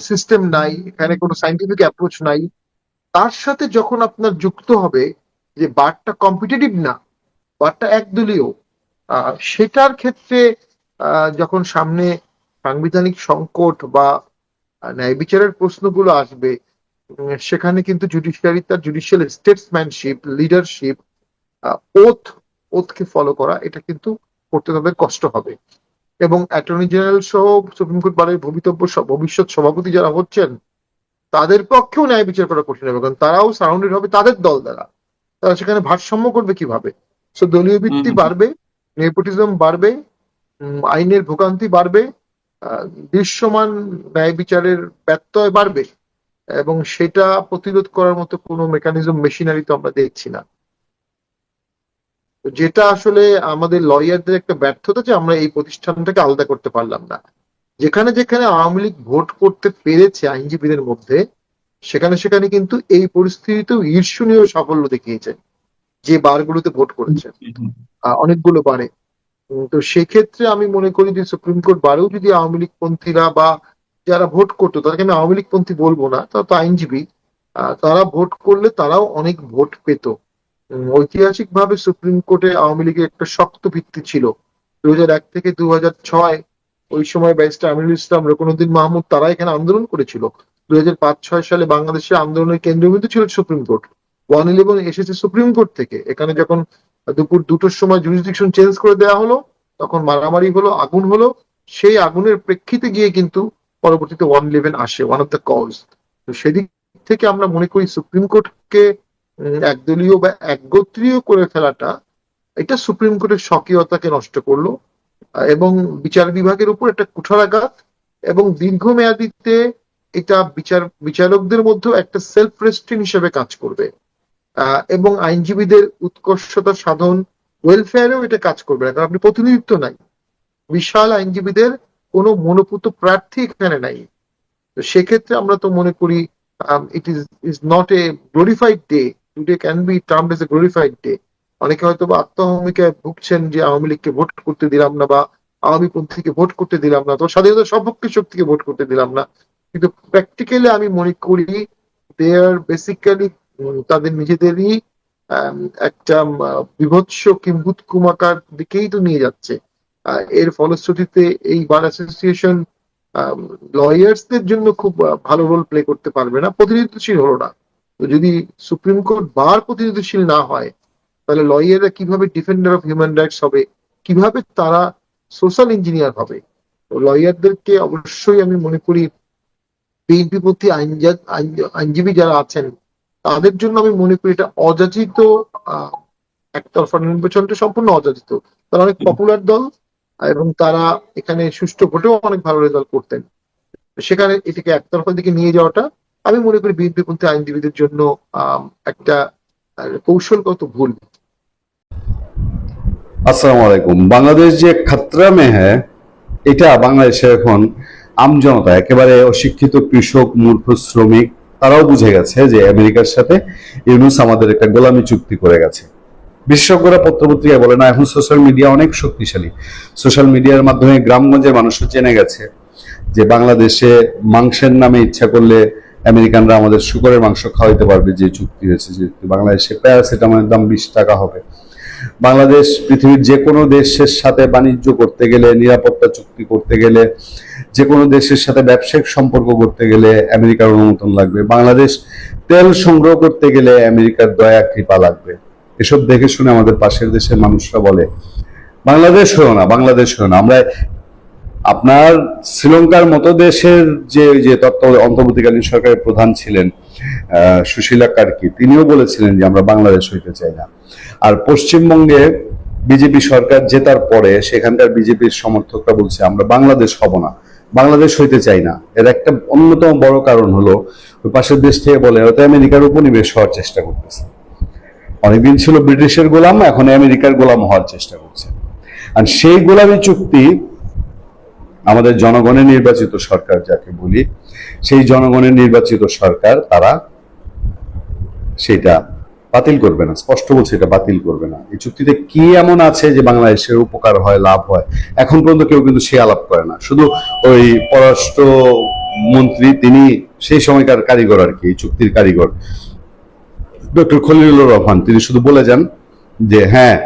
সিস্টেম নাই, এখানে কোনো সাইন্টিফিক অ্যাপ্রোচ নাই। তার সাথে যখন আপনার যুক্ত হবে যে বারটা কম্পিটিটিভ না, বারটা একদলীয়, সেটার ক্ষেত্রে যখন সামনে সাংবিধানিক সংকট বা ন্যায় বিচারের প্রশ্নগুলো আসবে, সেখানে কিন্তু জুডিশিয়ারি তার জুডিশিয়াল স্টেটসম্যানশিপ, লিডারশিপ, ওথ ওথকে ফলো করা, এটা কিন্তু করতে তাদের কষ্ট হবে। এবং অ্যাটর্নি জেনারেল সহ সুপ্রিম কোর্ট বারের ভবিষ্যৎ সভাপতি যারা হচ্ছেন, তাদের পক্ষেও ন্যায় বিচার করা কঠিন হবে, কারণ তারাও সারাউন্ডেড হবে তাদের দল দ্বারা। তারা সেখানে ভারসাম্য করবে কিভাবে? সো দলীয় ভিত্তি বাড়বে, নেপোটিজম বাড়বে, আইনের ভোগান্তি বাড়বে, দৃশ্যমান ন্যায় বিচারের ব্যত্যয় বাড়বে, এবং সেটা প্রতিরোধ করার মতো কোনো মেকানিজম, মেশিনারি তো আমরা দেখছি না। যেটা আসলে আমাদের লয়ারদের একটা ব্যর্থতা, যে আমরা এই প্রতিষ্ঠানটাকে আলাদা করতে পারলাম না। যেখানে যেখানে আওয়ামী লীগ ভোট করতে পেরেছে আইনজীবীদের মধ্যে, সেখানে সেখানে কিন্তু এই পরিস্থিতিতেও ঈর্ষণীয় সাফল্য দেখিয়েছে যে বারগুলোতে ভোট করেছে, অনেকগুলো বারে। তো সেক্ষেত্রে আমি মনে করি যে সুপ্রিম কোর্ট বারেও যদি আওয়ামী লীগ পন্থীরা বা যারা ভোট করতো, তাদেরকে আমি আওয়ামী লীগ পন্থী বলবো না, তারা তো আইনজীবী, তারা ভোট করলে তারাও অনেক ভোট পেত। ঐতিহাসিক ভাবে সুপ্রিম কোর্টে আওয়ামী লীগের একটা শক্ত ভিত্তি ছিল। 2001 থেকে 2006, ওই সময় ব্যারিস্টার আমিনুল ইসলাম, রুকনুদ্দিন মাহমুদ, তারা এখানে আন্দোলন করেছিল। 2005-06 সালে বাংলাদেশের আন্দোলনের কেন্দ্রবিন্দু ছিল সুপ্রিম কোর্ট। 111 এসেছে সুপ্রিম কোর্ট থেকে। এখানে যখন দুপুর 2টোর সময় জুরিসডিকশন চেঞ্জ করে দেওয়া হলো, তখন মারামারি হলো, আগুন হলো। সেই আগুনের প্রেক্ষিতে গিয়ে কিন্তু পরবর্তীতে 111 আসে, ওয়ান অফ দ্য কজ। তো সেদিক থেকে আমরা মনে করি সুপ্রিম কোর্টকে একদলীয় বা একগোত্রীয় করে ফেলাটা, এটা সুপ্রিম কোর্টের স্বকীয়তাকে নষ্ট করলো এবং বিচার বিভাগের উপর একটা কুঠারাঘাত, এবং দীর্ঘমেয়াদীতে এটা বিচারকদের মধ্যে একটা সেলফ রেস্ট্রিন হিসেবে কাজ করবে এবং আইনজীবীদের উৎকর্ষতা সাধন, ওয়েলফেয়ারেও এটা কাজ করবে না, কারণ আপনি প্রতিনিধিত্ব নাই, বিশাল আইনজীবীদের কোনো মনোপুত প্রার্থী এখানে নাই। তো সেক্ষেত্রে আমরা তো মনে করি it is not a glorified day, today can be termed as a glorified day. অনেকে হয়তো বা আত্মহমিকায় ভুগছেন যে আওয়ামী লীগকে ভোট করতে দিলাম না বা আওয়ামী পন্থীকে ভোট করতে দিলাম না, তো স্বাধীনতা সপক্ষে শক্তিকে ভোট করতে দিলাম না। কিন্তু প্র্যাকটিক্যালি আমি মনে করি দে আর বেসিক্যালি তাদের নিজেদেরই একটা বিভৎস কিম্ভূত কুমাকার দিকেই তো নিয়ে যাচ্ছে। এর ফলশ্রুতিতে এই বার অ্যাসোসিয়েশন লয়ার্সদের জন্য খুব ভালো রোল প্লে করতে পারবে না, প্রতিনিধিত্বশীল হলো না। তো যদি সুপ্রিম কোর্ট বার প্রতিনিধিত্বশীল না হয়, তাহলে লয়াররা কিভাবে ডিফেন্ডার অফ হিউম্যান রাইটস হবে, কিভাবে তারা সোশ্যাল ইঞ্জিনিয়ার হবে? তো লয়ারদেরকে অবশ্যই আমি মনে করি বিএনপি পন্থী আইনজীবী যারা আছেন তাদের জন্য আমি মনে করি এটা অযাচিত একতরফা নির্বাচনটা সম্পূর্ণ অযাচিত। তারা অনেক পপুলার দল এবং তারা এখানে সুষ্ঠু ভোটেও অনেক ভালো রেজাল্ট করতেন। সেখানে এটাকে একতরফার দিকে নিয়ে যাওয়াটা আমি মনে করি বিএনপি পন্থী আইনজীবীদের জন্য একটা কৌশলগত ভুল। আসসালামু আলাইকুম। বাংলাদেশ যে খতরা মে হ্যায়, এটা বাংলাদেশে এখন আমজনতা, একেবারে অশিক্ষিত কৃষক, মূর্খ শ্রমিক, তারাও বুঝে গেছে যে আমেরিকার সাথে ইউনূস আমাদের একটা গোলামি চুক্তি করে গেছে। বিশেষজ্ঞরা পত্রপত্রিকায় বলে না, এখন সোশ্যাল মিডিয়া অনেক শক্তিশালী। সোশ্যাল মিডিয়ার মাধ্যমে গ্রামগঞ্জের মানুষও জেনে গেছে যে বাংলাদেশে মাংসের নামে ইচ্ছা করলে আমেরিকানরা আমাদের শুকরের মাংস খাওয়াইতে পারবে। যে চুক্তি হয়েছে, যে বাংলাদেশে প্যারাসিটামলের দাম 20 টাকা হবে। বাংলাদেশ পৃথিবীর যে কোনো দেশের সাথে বাণিজ্য করতে গেলে, নিরাপত্তা চুক্তি করতে গেলে, যে কোনো দেশের সাথে ব্যবসায়িক সম্পর্ক করতে গেলে আমেরিকার অনুমোদন লাগবে। বাংলাদেশ তেল সংগ্রহ করতে গেলে আমেরিকার দয়া কৃপা লাগবে। এসব দেখে শুনে আমাদের পাশের দেশের মানুষরা বলে বাংলাদেশ হলো না, বাংলাদেশ হলো না। আমরা আপনার শ্রীলঙ্কার মতো দেশের যে অন্তর্বর্তীকালীন সরকারের প্রধান ছিলেন সুশীলা কার্কি, তিনিও বলেছিলেন যে আমরা বাংলাদেশ হইতে চাই না। আর পশ্চিমবঙ্গে বিজেপি সরকার জেতার পরে সেখানকার বিজেপির সমর্থকরা বলছে আমরা বাংলাদেশ হব না, বাংলাদেশ হইতে চাই না। এর একটা অন্যতম বড় কারণ হলো ওই পাশের দেশ থেকে বলে ওটা আমেরিকার উপনিবেশ হওয়ার চেষ্টা করতেছে। অনেকদিন ছিল ব্রিটিশের গোলাম, এখন আমেরিকার গোলাম হওয়ার চেষ্টা করছে। আর সেই গোলামী চুক্তি আমাদের জনগণের নির্বাচিত সরকার যাকে বলি, সেই জনগণের নির্বাচিত সরকার তারা সেটা বাতিল করবে না, স্পষ্ট বলছে এটা বাতিল করবে না। এই চুক্তিতে কি এমন আছে যে বাংলাদেশের উপকার হয়, লাভ হয়, এখন পর্যন্ত কেউ কিন্তু সে আলাপ করে না। শুধু ওই পররাষ্ট্র মন্ত্রী, তিনি সেই সময়কার কারিগর আর কি, এই চুক্তির কারিগর ডক্টর খলিলুর রহমান, তিনি শুধু বলে যান যে হ্যাঁ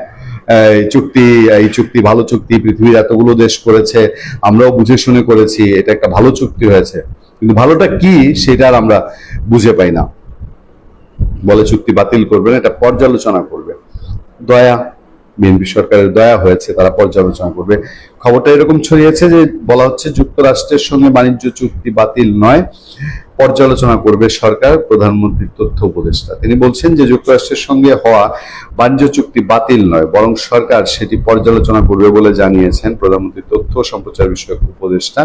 এই চুক্তি ভালো চুক্তি, পৃথিবীর এতগুলো দেশ করেছে, আমরাও বুঝে শুনে করেছি, এটা একটা ভালো চুক্তি হয়েছে। কিন্তু ভালোটা কি সেটা আর আমরা বুঝে পাই না। বলে চুক্তি বাতিল করবে না, এটা পর্যালোচনা করবে। দয়া, বিএনপি সরকারের দয়া হয়েছে, তারা পর্যালোচনা করবে। খবরটা এরকম ছড়িয়েছে যে বলা হচ্ছে যুক্তরাষ্ট্রের সঙ্গে বাণিজ্য চুক্তি বাতিল নয়, পর্যালোচনা করবে সরকার। প্রধানমন্ত্রীর তথ্য উপদেষ্টা তিনি বলছেন যে যুক্তরাষ্ট্রের সঙ্গে হওয়া বাণিজ্য চুক্তি বাতিল নয়, বরং সরকার সেটি পর্যালোচনা করবে বলে জানিয়েছেন প্রধানমন্ত্রীর তথ্য সম্প্রচার বিষয়ক উপদেষ্টা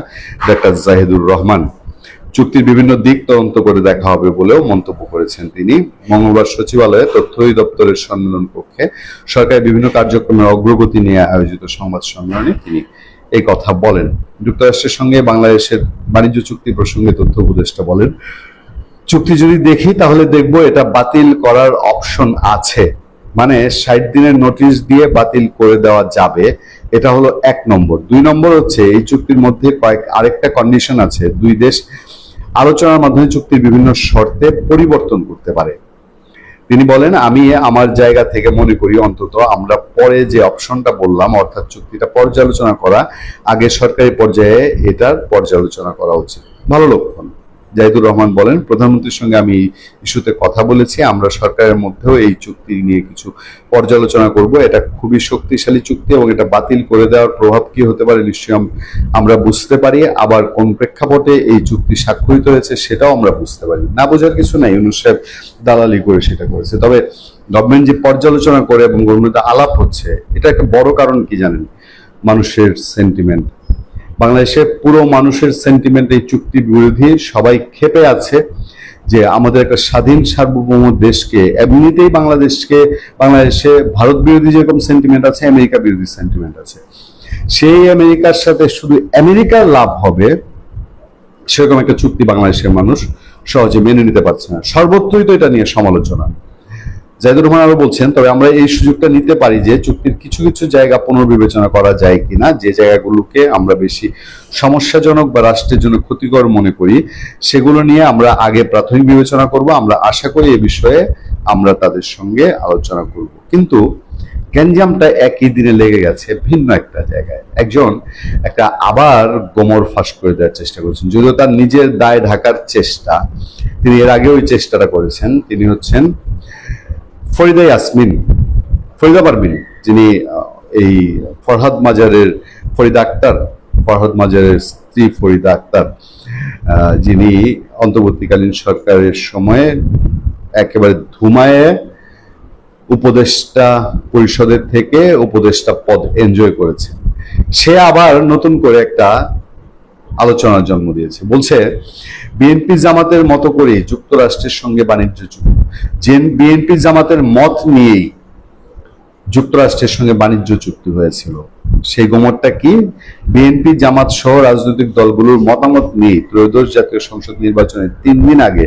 ডক্টর জাহিদুর রহমান। চুক্তির বিভিন্ন দিক তদন্ত করে দেখা হবে বলেও মন্তব্য করেছেন তিনি। মঙ্গলবার সচিবালয়ে তথ্য অধিদপ্তরের সম্মেলন কক্ষে সরকারের বিভিন্ন কার্যক্রমের অগ্রগতি নিয়ে আয়োজিত সংবাদ সম্মেলনে তিনি এই কথা বলেন। যুক্তরাষ্ট্রের সঙ্গে বাংলাদেশের বাণিজ্য চুক্তি প্রসঙ্গে তথ্য উপদেষ্টা বলেন, চুক্তি যদি দেখি তাহলে দেখব এটা বাতিল করার অপশন আছে, মানে 60 দিনের নোটিশ দিয়ে বাতিল করে দেওয়া যাবে। এটা হলো 1 নম্বর। 2 নম্বর হচ্ছে এই চুক্তির মধ্যে আরেকটা কন্ডিশন আছে, দুই দেশ আলোচনার মাধ্যমে চুক্তির বিভিন্ন শর্তে পরিবর্তন করতে পারে। তিনি বলেন, আমি আমার জায়গা থেকে মনে করি অন্তত আমরা পরে যে অপশনটা বললাম, অর্থাৎ চুক্তিটা পর্যালোচনা করা, আগে সরকারি পর্যায়ে এটার পর্যালোচনা করা উচিত। ভালো লক্ষণ। জাহিদুর রহমান বলেন, প্রধানমন্ত্রীর সঙ্গে আমি এই ইস্যুতে কথা বলেছি, আমরা সরকারের মধ্যেও এই চুক্তি নিয়ে কিছু পর্যালোচনা করব। এটা খুবই শক্তিশালী চুক্তি এবং এটা বাতিল করে দেওয়ার প্রভাব কি হতে পারে নিশ্চয়ই আমরা বুঝতে পারি। আবার কোন প্রেক্ষাপটে এই চুক্তি স্বাক্ষরিত হয়েছে সেটাও আমরা বুঝতে পারি। না বোঝার কিছু নাই, ইউনূস সাহেব দালালি করে সেটা করেছে। তবে গভর্নমেন্ট যে পর্যালোচনা করে এবং গভর্নমেন্টে আলাপ হচ্ছে, এটা একটা বড় কারণ কি জানেন? মানুষের সেন্টিমেন্ট। বাংলাদেশের পুরো মানুষের সেন্টিমেন্ট এই চুক্তি বিরোধী, সবাই ক্ষেপে আছে যে আমাদের একটা স্বাধীন সার্বভৌম দেশকে, এমনিতেই বাংলাদেশে ভারত বিরোধী যেরকম সেন্টিমেন্ট আছে, আমেরিকা বিরোধী সেন্টিমেন্ট আছে। সেই আমেরিকার সাথে শুধু আমেরিকার লাভ হবে সেরকম একটা চুক্তি বাংলাদেশের মানুষ সহজে মেনে নিতে পারছে না। সর্বত্রই তো এটা নিয়ে সমালোচনা। জাহিদুর রহমান আরো বলছেন, তবে আমরা এই সুযোগটা নিতে পারি যে চুক্তির কিছু কিছু জায়গা পুনর্বিবেচনা করা যায় কিনা, যে জায়গাগুলোকে আমরা বেশি সমস্যাজনক বা রাষ্ট্রের জন্য ক্ষতিকর মনে করি সেগুলো নিয়ে আমরা আগে প্রাথমিক বিবেচনা করব। আমরা আশা করি এ বিষয়ে আমরা তাদের সঙ্গে আলোচনা করব। কিন্তু গ্যাঞ্জামটা একই দিনে লেগে গেছে ভিন্ন একটা জায়গায়। একজন আবার গোমর ফাঁস করে দেওয়ার চেষ্টা করছেন, যদিও তার নিজের দায় ঢাকার চেষ্টা, তিনি এর আগে ওই চেষ্টাটা করেছেন। তিনি হচ্ছেন ফরিদা পারভিন, যিনি এই ফরহাদ মাজারের স্ত্রী ফরিদা আক্তার, যিনি অন্তর্বর্তীকালীন সরকারের সময়ে একেবারে ধুমায়ে উপদেষ্টা পরিষদের থেকে উপদেষ্টা পদ এনজয় করেছে। সে আবার নতুন করে একটা আলোচনার জন্ম দিয়েছে। বলছে বিএনপি জামাতের মতো করে যুক্তরাষ্ট্রের সঙ্গে বাণিজ্য চুক্তি, বিএনপি জামাতের মত নিয়েই যুক্তরাষ্ট্রের সঙ্গে বাণিজ্য চুক্তি হয়েছিল। সেই গোমরটা কি? বিএনপি জামাত সহ রাজনৈতিক দলগুলোর মতামত নিয়ে ত্রয়োদশ জাতীয় সংসদ নির্বাচনের 3 দিন আগে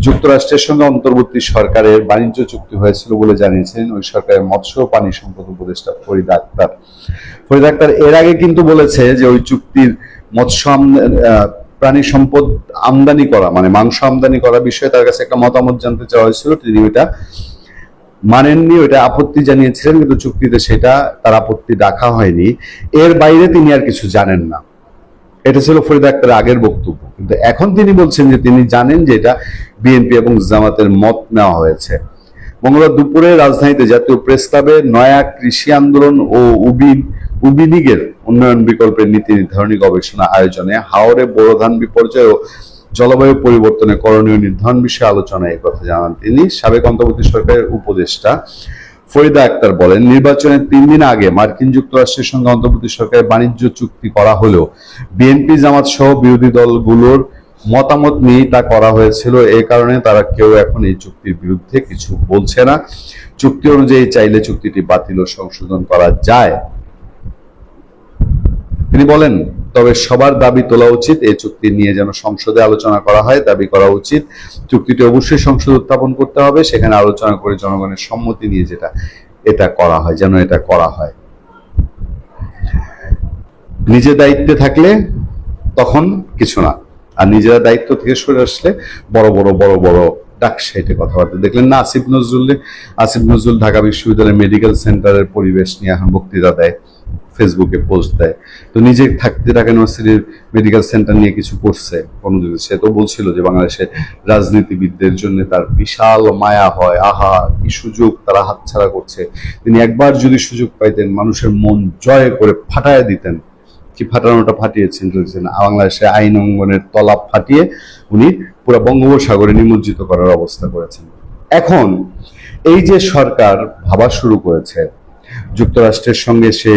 যুক্তরাষ্ট্রের সঙ্গে অন্তর্বর্তী সরকারের বাণিজ্য চুক্তি হয়েছিল বলে জানিয়েছেন ওই সরকারের মৎস্য ও পানি সম্পদ উপদেষ্টা ফরিদা আক্তার। এর আগে কিন্তু বলেছে যে ওই চুক্তির মৎস্য প্রাণী সম্পদ আমদানি করা, মানে মাংস আমদানি করা বিষয়ে তার কাছে একটা মতামত জানতে চাওয়া হয়েছিল। তিনি ওইটা মানেননি, ওইটা আপত্তি জানিয়েছিলেন, কিন্তু চুক্তিতে সেটা তার আপত্তি রাখা হয়নি। এর বাইরে তিনি আর কিছু জানেন না, এটা ছিল ফরিদা আক্তারের আগের বক্তব্য। কিন্তু এখন তিনি বলছেন যে তিনি জানেন যে এটা বিএনপি এবং জামাতের মত নেওয়া হয়েছে। মঙ্গলবার দুপুরে রাজধানীতে জাতীয় প্রেস ক্লাবে নয়া কৃষি আন্দোলন ও উবিনিগের উন্নয়ন বিকল্পের নীতি নির্ধারণী গবেষণা আয়োজনে হাওরে বোরো ধান বিপর্যয় ও জলবায়ু পরিবর্তনের করণীয় নির্ধারণ বিষয়ে আলোচনায় এই কথা জানান তিনি। সাবেক অন্তর্বর্তী সরকারের উপদেষ্টা ফরিদা আক্তার বলেন, নির্বাচনের 3 দিন আগে মার্কিন যুক্তরাষ্ট্রের সঙ্গে অন্তর্বর্তী সরকারের বাণিজ্য চুক্তি করা হলেও বিএনপি জামাত সহ বিরোধী দলগুলোর মতামত নিয়ে তা করা হয়েছিল। এই কারণে তারা কেউ এখন এই চুক্তির বিরুদ্ধে কিছু বলছে না। চুক্তি অনুযায়ী চাইলে চুক্তিটি বাতিল ও সংশোধন করা যায়। তিনি বলেন, তবে সবার দাবি তোলা উচিত, এই চুক্তি নিয়ে যেন সংসদে আলোচনা করা হয়, দাবি করা উচিত। চুক্তিটি অবশ্যই সংসদে উত্থাপন করতে হবে, সেখানে আলোচনা করে জনগণের সম্মতি নিয়ে এটা করা হয়, যেন এটা করা হয়। নিজে দায়িত্বে থাকলে তখন কিছু না, আর নিজেরা দায়িত্ব থেকে সরে আসলে বড় বড় ডাকসাইটে কথাবার্তা। দেখলেন না আসিফ নজরুল ঢাকা বিশ্ববিদ্যালয়ের মেডিকেল সেন্টারের পরিবেশ নিয়ে এখন বক্তৃতা দেয়, ফেসবুকে পোস্ট দেয়। তো নিজে থাকতে ঢাকা ইউনিভার্সিটির মেডিকেল সেন্টার নিয়ে কিছু করছে অনুযায়ী, সে তো বলছিল যে বাংলাদেশের রাজনীতিবিদদের জন্য তার বিশাল মায়া হয়, আহা কি সুযোগ তারা হাতছাড়া করছে। তিনি একবার যদি সুযোগ পাইতেন মানুষের মন জয় করে ফাটায় দিতেন। কি ফাটানোটা ফাটিয়েছেন, বাংলাদেশের আইন অঙ্গনের তলা ফাটিয়ে উনি পুরো বঙ্গোপসাগরে নিমজ্জিত করার অবস্থা করেছেন। এখন এই যে সরকার ভাবা শুরু করেছে যুক্তরাষ্ট্রের সঙ্গে, সে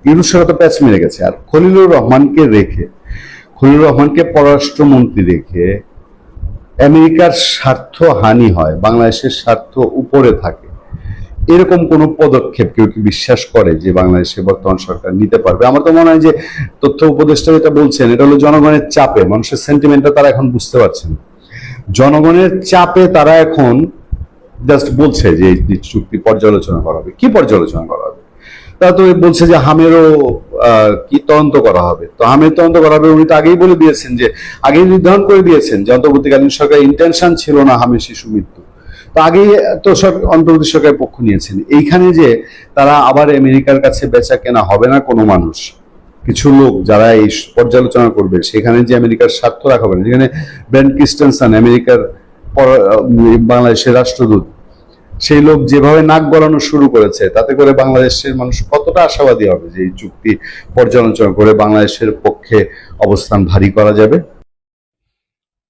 ইউনূস সরকার প্যাচ মেরে গেছে, আর খলিলুর রহমানকে পররাষ্ট্রমন্ত্রী রেখে আমেরিকার স্বার্থ হানি হয়, বাংলাদেশের স্বার্থ উপরে থাকে, এরকম কোন পদক্ষেপ কেউ কি বিশ্বাস করে যে বাংলাদেশের বর্তমান সরকার নিতে পারবে? আমার তো মনে হয় যে তথ্য উপদেষ্টা যেটা বলছেন এটা হলো জনগণের চাপে, মানুষের সেন্টিমেন্টটা তারা এখন বুঝতে পারছেন। জনগণের চাপে তারা এখন জাস্ট বলছে যে এই চুক্তি পর্যালোচনা করা হবে। কি পর্যালোচনা করা হবে? তারা তো বলছে যে হামেরও কি তদন্ত করা হবে। তো হামের তদন্ত করা হবে, উনি তো আগেই বলে দিয়েছেন, যে আগেই নির্ধারণ করে দিয়েছেন যে অন্তর্বর্তীকালীন সরকারের ইন্টেনশন ছিল না হামের শিশু মৃত্যু। তো আগেই তো অন্তর্বর্তী সরকারের পক্ষ নিয়েছেন। এইখানে যে তারা আবার আমেরিকার কাছে বেচা কেনা হবে না কোনো মানুষ, কিছু লোক যারা এই পর্যালোচনা করবে, সেখানে যে আমেরিকার স্বার্থ রাখা হবে না, যেখানে ব্রেন্ট ক্রিস্টেনসন আমেরিকার বাংলাদেশের রাষ্ট্রদূত, সেই লোক যেভাবে নাক গলানো শুরু করেছে, তাতে করে বাংলাদেশের মানুষ কতটা আশাবাদী হবে যে এই চুক্তি পর্যালোচনা করে বাংলাদেশের পক্ষে অবস্থান ভারী করা যাবে।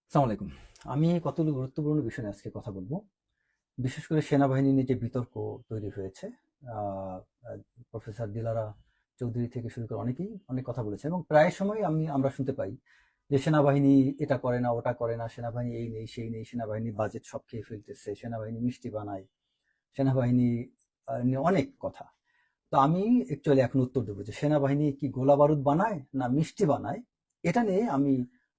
আসসালামু আলাইকুম। আমি কতগুলো গুরুত্বপূর্ণ বিষয় নিয়ে আজকে কথা বলবো। বিশেষ করে সেনাবাহিনী নিয়ে যে বিতর্ক তৈরি হয়েছে, প্রফেসর দিলারা চৌধুরী থেকে শুরু করে অনেকেই অনেক কথা বলেছে, এবং প্রায় সময় আমরা শুনতে পাই যে সেনাবাহিনী এটা করে না, ওটা করে না, সেনাবাহিনী এই নেই সেই নেই, সেনাবাহিনী বাজেট সব খেয়ে ফেলতেছে, সেনাবাহিনী মিষ্টি বানায়, সেনাবাহিনী নিয়ে অনেক কথা। তো আমি অ্যাকচুয়ালি এখন উত্তর দেবো যে সেনাবাহিনী কি গোলা বারুদ বানায় না মিষ্টি বানায়, এটা নিয়ে আমি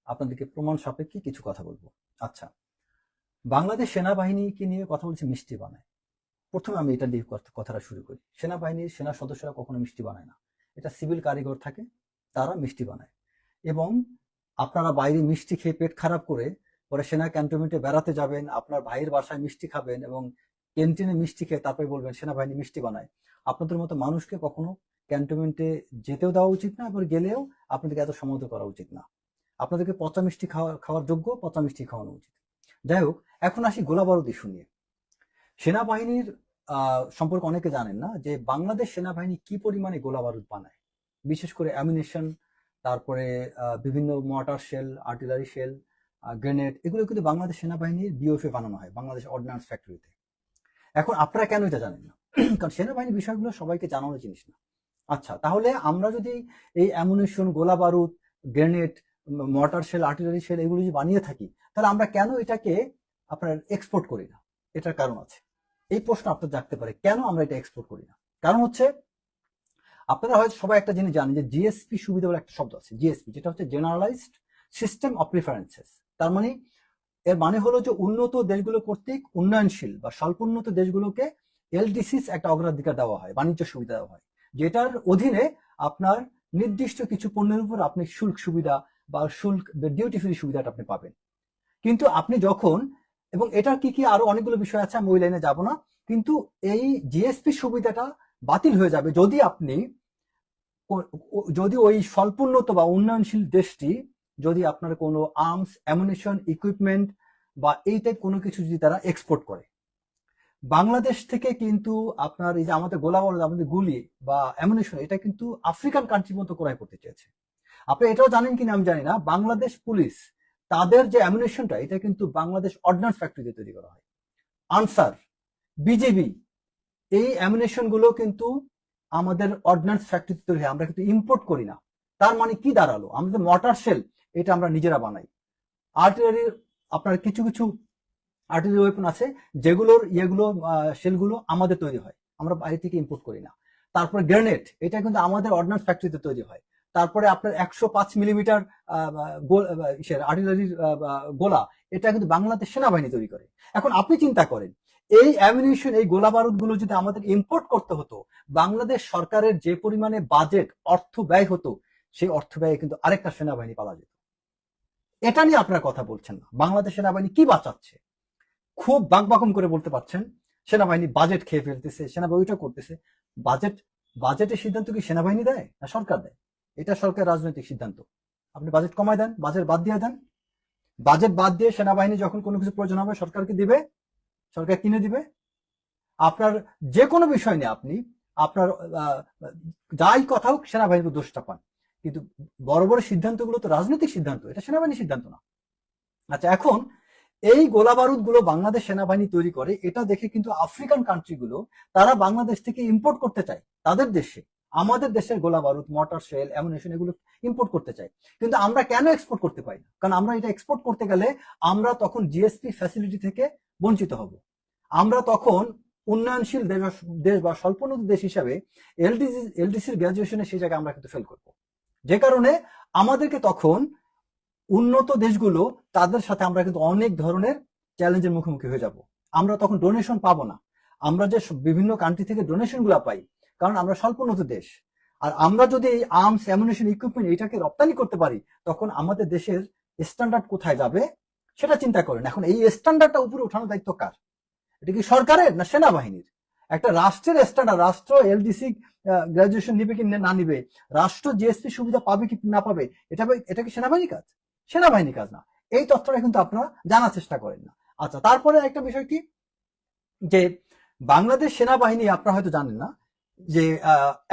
আপনাদেরকে প্রমাণ সাপেক্ষে কিছু কথা বলবো। আচ্ছা, বাংলাদেশ সেনাবাহিনীকে নিয়ে কথা বলছি মিষ্টি বানায়। প্রথমে আমি এটা দিয়ে কথাটা শুরু করি। সেনাবাহিনীর সেনা সদস্যরা কখনো মিষ্টি বানায় না, এটা সিভিল কারিগর থাকে, তারা মিষ্টি বানায়। এবং আপনারা বাইরে মিষ্টি খেয়ে পেট খারাপ করে পরে সেনা ক্যান্টনমেন্টে বেড়াতে যাবেন, আপনার ভাইয়ের বাসায় মিষ্টি খাবেন এবং ক্যান্টিনে মিষ্টি খেয়ে তারপরে বলবেন সেনাবাহিনী মিষ্টি বানায়। আপনাদের মতো মানুষকে কখনো ক্যান্টনমেন্টে যেতেও দেওয়া উচিত না, আবার গেলেও আপনাদেরকে এত সমাদর করা উচিত না। আপনাদেরকে পচা মিষ্টি খাওয়ার যোগ্য পচা মিষ্টি খাওয়ানো উচিত। যাই হোক, এখন আসি গোলা বারুদ ইস্যু নিয়ে। সেনাবাহিনীর সম্পর্কে অনেকে জানেন না যে বাংলাদেশ সেনাবাহিনী কি পরিমাণে গোলা বারুদ বানায়, বিশেষ করে অ্যামিনেশন, তারপরে বিভিন্ন mortar shell, artillery shell, grenade, এগুলো কিন্তু বাংলাদেশ সেনাবাহিনীর বিওএফএ বানানো হয়, বাংলাদেশ অর্ডিন্যান্স ফ্যাক্টরিতে। এখন আপনারা কেন এটা জানেন না? কারণ সেনাবাহিনীর বিষয়গুলো সবাইকে জানানোর জিনিস না। আচ্ছা, তাহলে আমরা যদি এই অ্যামুনিশন, গোলা বারুদ, grenade, mortar shell, artillery shell এগুলো যদি বানিয়ে থাকি, তাহলে আমরা কেন এটাকে আপনার এক্সপোর্ট করি না? এটার কারণ আছে। এই প্রশ্ন আপনার জাগতে পারে, কেন আমরা এটা এক্সপোর্ট করি না? কারণ হচ্ছে, আপনারা হয়তো সবাই একটা জিনিস জানেন যে জিএসপি সুবিধা বলে একটা শব্দ আছে, জিএসপি, যেটা হচ্ছে জেনারেলাইজড সিস্টেম অফ প্রিফারেন্সেস। তার মানে এর মানে হলো যে উন্নত দেশগুলো কর্তৃক উন্নয়নশীল বা স্বল্পোন্নত দেশগুলোকে এলডিসিস একটা অগ্রাধিকার দেওয়া হয়, বাণিজ্য সুবিধা দেওয়া হয়, যেটার অধীনে আপনার নির্দিষ্ট কিছু পণ্যের উপর আপনি শুল্ক সুবিধা বা শুল্ক ডিউটি ফ্রি সুবিধাটা আপনি পাবেন। কিন্তু আপনি যখন, এবং এটার কি কি আরো অনেকগুলো বিষয় আছে, আমি ওই লাইনে যাব না, কিন্তু এই জিএসপি সুবিধাটা বাতিল হয়ে যাবে যদি ওই স্বল্পোন্নত বা উন্নয়নশীল দেশটি যদি আপনার কোনো আর্মস, অ্যামুনিশন, ইকুইপমেন্ট বা এই টাইপ কোনো কিছু যদি তারা এক্সপোর্ট করে বাংলাদেশ থেকে, কিন্তু আপনার এই যে আমাদের গোলা বারুদ, আমাদের গুলি বা অ্যামুনিশন, এটা কিন্তু আফ্রিকান কান্ট্রির মতো ক্রয় করতে চেয়েছে। আপনি এটাও জানেন কিনা আমি জানি না, বাংলাদেশ পুলিশ তাদের যে অ্যামুনিশনটা, এটা কিন্তু বাংলাদেশ অর্ডিন্যান্স ফ্যাক্টরিতে তৈরি করা হয়। আনসার, বিজিবি, এই অ্যামুনিশন গুলো কিন্তু আমাদের অর্ডিন্যান্স ফ্যাক্টরিতে তৈরি হয়, আমরা কিন্তু ইম্পোর্ট করি না। তার মানে কি দাঁড়ালো? আমাদের মর্টার শেল এটা আমরা নিজেরা বানাই। আর্টিলারির আপনার কিছু কিছু আর্টিলারি ওয়েপন আছে যেগুলোর শেলগুলো আমাদের তৈরি হয়, আমরা বাইরে থেকে ইম্পোর্ট করি না। তারপরে গ্রেনেড, এটা কিন্তু আমাদের অর্ডিন্যান্স ফ্যাক্টরিতে তৈরি হয়। তারপরে আপনার 105 মিলিমিটার আর্টিলারির গোলা, এটা কিন্তু বাংলাদেশ সেনাবাহিনী তৈরি করে। এখন আপনি চিন্তা করেন, এই অ্যামিনিশন, এই গোলা বারুদ গুলো যদি আমাদের ইম্পোর্ট করতে হতো, বাংলাদেশ সরকারের যে পরিমাণে বাজেট অর্থ ব্যয় হতো, সেই অর্থ ব্যয়ে কিন্তু আরেকটা সেনাবাহিনী পাওয়া যেত। এটা নিয়ে আপনারা কথা বলছেন না। বাংলাদেশ সেনাবাহিনী কি বাঁচাচ্ছে? খুব বাকবাকম করে বলতে পারছেন সেনাবাহিনী বাজেট খেয়ে ফেলতেছে, সেনাবাহিনী ওইটা করতেছে। বাজেটের সিদ্ধান্ত কি সেনাবাহিনী দেয় না সরকার দেয়? এটা সরকার রাজনৈতিক সিদ্ধান্ত। আপনি বাজেট কমায় দেন, বাজেট বাদ দিয়ে দেন, বাজেট বাদ দিয়ে সেনাবাহিনী যখন কোনো কিছু প্রয়োজন হবে সরকারকে দিবে, সরকার কিনে দিবে। আপনার যে কোনো বিষয় নিয়ে আপনি আপনার যাই কথা হোক সেনাবাহিনীর দোষটা পান, কিন্তু বড় বড় সিদ্ধান্তগুলো তো রাজনৈতিক সিদ্ধান্ত, এটা সেনাবাহিনীর সিদ্ধান্ত না। আচ্ছা, এখন এই গোলা বারুদ গুলো বাংলাদেশ সেনাবাহিনী তৈরি করে, এটা দেখে কিন্তু আফ্রিকান কান্ট্রি গুলো তারা বাংলাদেশ থেকে ইম্পোর্ট করতে চায় তাদের দেশে, আমাদের দেশের গোলা বারুদ, মর্টার শেল, অ্যামুনিশন এগুলো ইম্পোর্ট করতে চায়। কিন্তু আমরা কেন এক্সপোর্ট করতে পারি না? কারণ আমরা এটা এক্সপোর্ট করতে গেলে আমরা তখন জিএসপি ফ্যাসিলিটি থেকে বঞ্চিত হব। আমরা তখন উন্নয়নশীল দেশ বা স্বল্পোন্নত দেশ হিসাবে এলডিসির গ্রাজুয়েশনে সেই জায়গায় আমরা কিন্তু ফেল করব। যে কারণে আমাদেরকে তখন উন্নত দেশগুলো, তাদের সাথে আমরা কিন্তু অনেক ধরনের চ্যালেঞ্জের মুখোমুখি হয়ে যাব। আমরা তখন ডোনেশন পাবো না, আমরা যে বিভিন্ন কান্ট্রি থেকে ডোনেশন গুলা পাই, কারণ আমরা স্বল্পোন্নত দেশ। আর আমরা যদি এই আর্মস, অ্যামুনিশন, ইকুইপমেন্ট এটাকে রপ্তানি করতে পারি, তখন আমাদের দেশের স্ট্যান্ডার্ড কোথায় যাবে সেটা চিন্তা করেন। এখন এই স্ট্যান্ডার্ডটা উপরে ওঠানোর দায়িত্ব কার? এটা কি সরকারের না সেনাবাহিনীর? একটা রাষ্ট্রের স্ট্যান্ডার্ড, রাষ্ট্র এলডিসি গ্রাজুয়েশন নিবে কি না নিবে, রাষ্ট্র জিএসপি সুবিধা পাবে কি না পাবে, এটা কি সেনাবাহিনী কাজ? সেনাবাহিনী কাজ না। এই তথ্যটা কিন্তু আপনারা জানার চেষ্টা করেন না। আচ্ছা, তারপরে একটা বিষয় কি, যে বাংলাদেশ সেনাবাহিনী আপনারা হয়তো জানেন না যে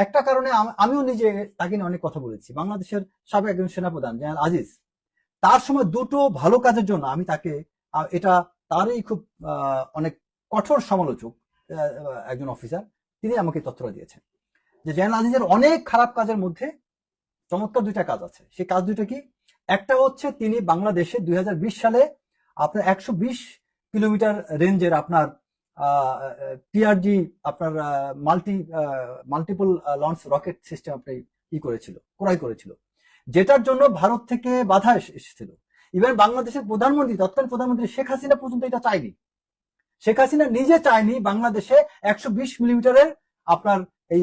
একটা কারণে আমিও নিজে তাকে নিয়ে অনেক কথা বলেছি। বাংলাদেশের সাবেক একজন সেনাপ্রধান জেনারেল আজিজ, তার সময় দুটো ভালো কাজের জন্য আমি তাকে, এটা তারই খুব অনেক কঠোর সমালোচক একজন অফিসার, তিনি আমাকে তথ্যটা দিয়েছেন যে জেনারেল আজিজের অনেক খারাপ কাজের মধ্যে চমৎকার দুইটা কাজ আছে। সেই কাজ দুইটা কি? একটা হচ্ছে তিনি বাংলাদেশে 2020 সালে আপনার 120 কিলোমিটার রেঞ্জের আপনার পিআরজি আপনার মাল্টিপল লঞ্চ রকেট সিস্টেম আপনি ক্রয় করেছিল, যেটার জন্য ভারত থেকে বাধা এসেছিল। ইভেন বাংলাদেশের প্রধানমন্ত্রী, তৎকালীন প্রধানমন্ত্রী শেখ হাসিনা পর্যন্ত এটা চায়নি। শেখ হাসিনা নিজে চায়নি বাংলাদেশে 120 মিলিমিটারের আপনার এই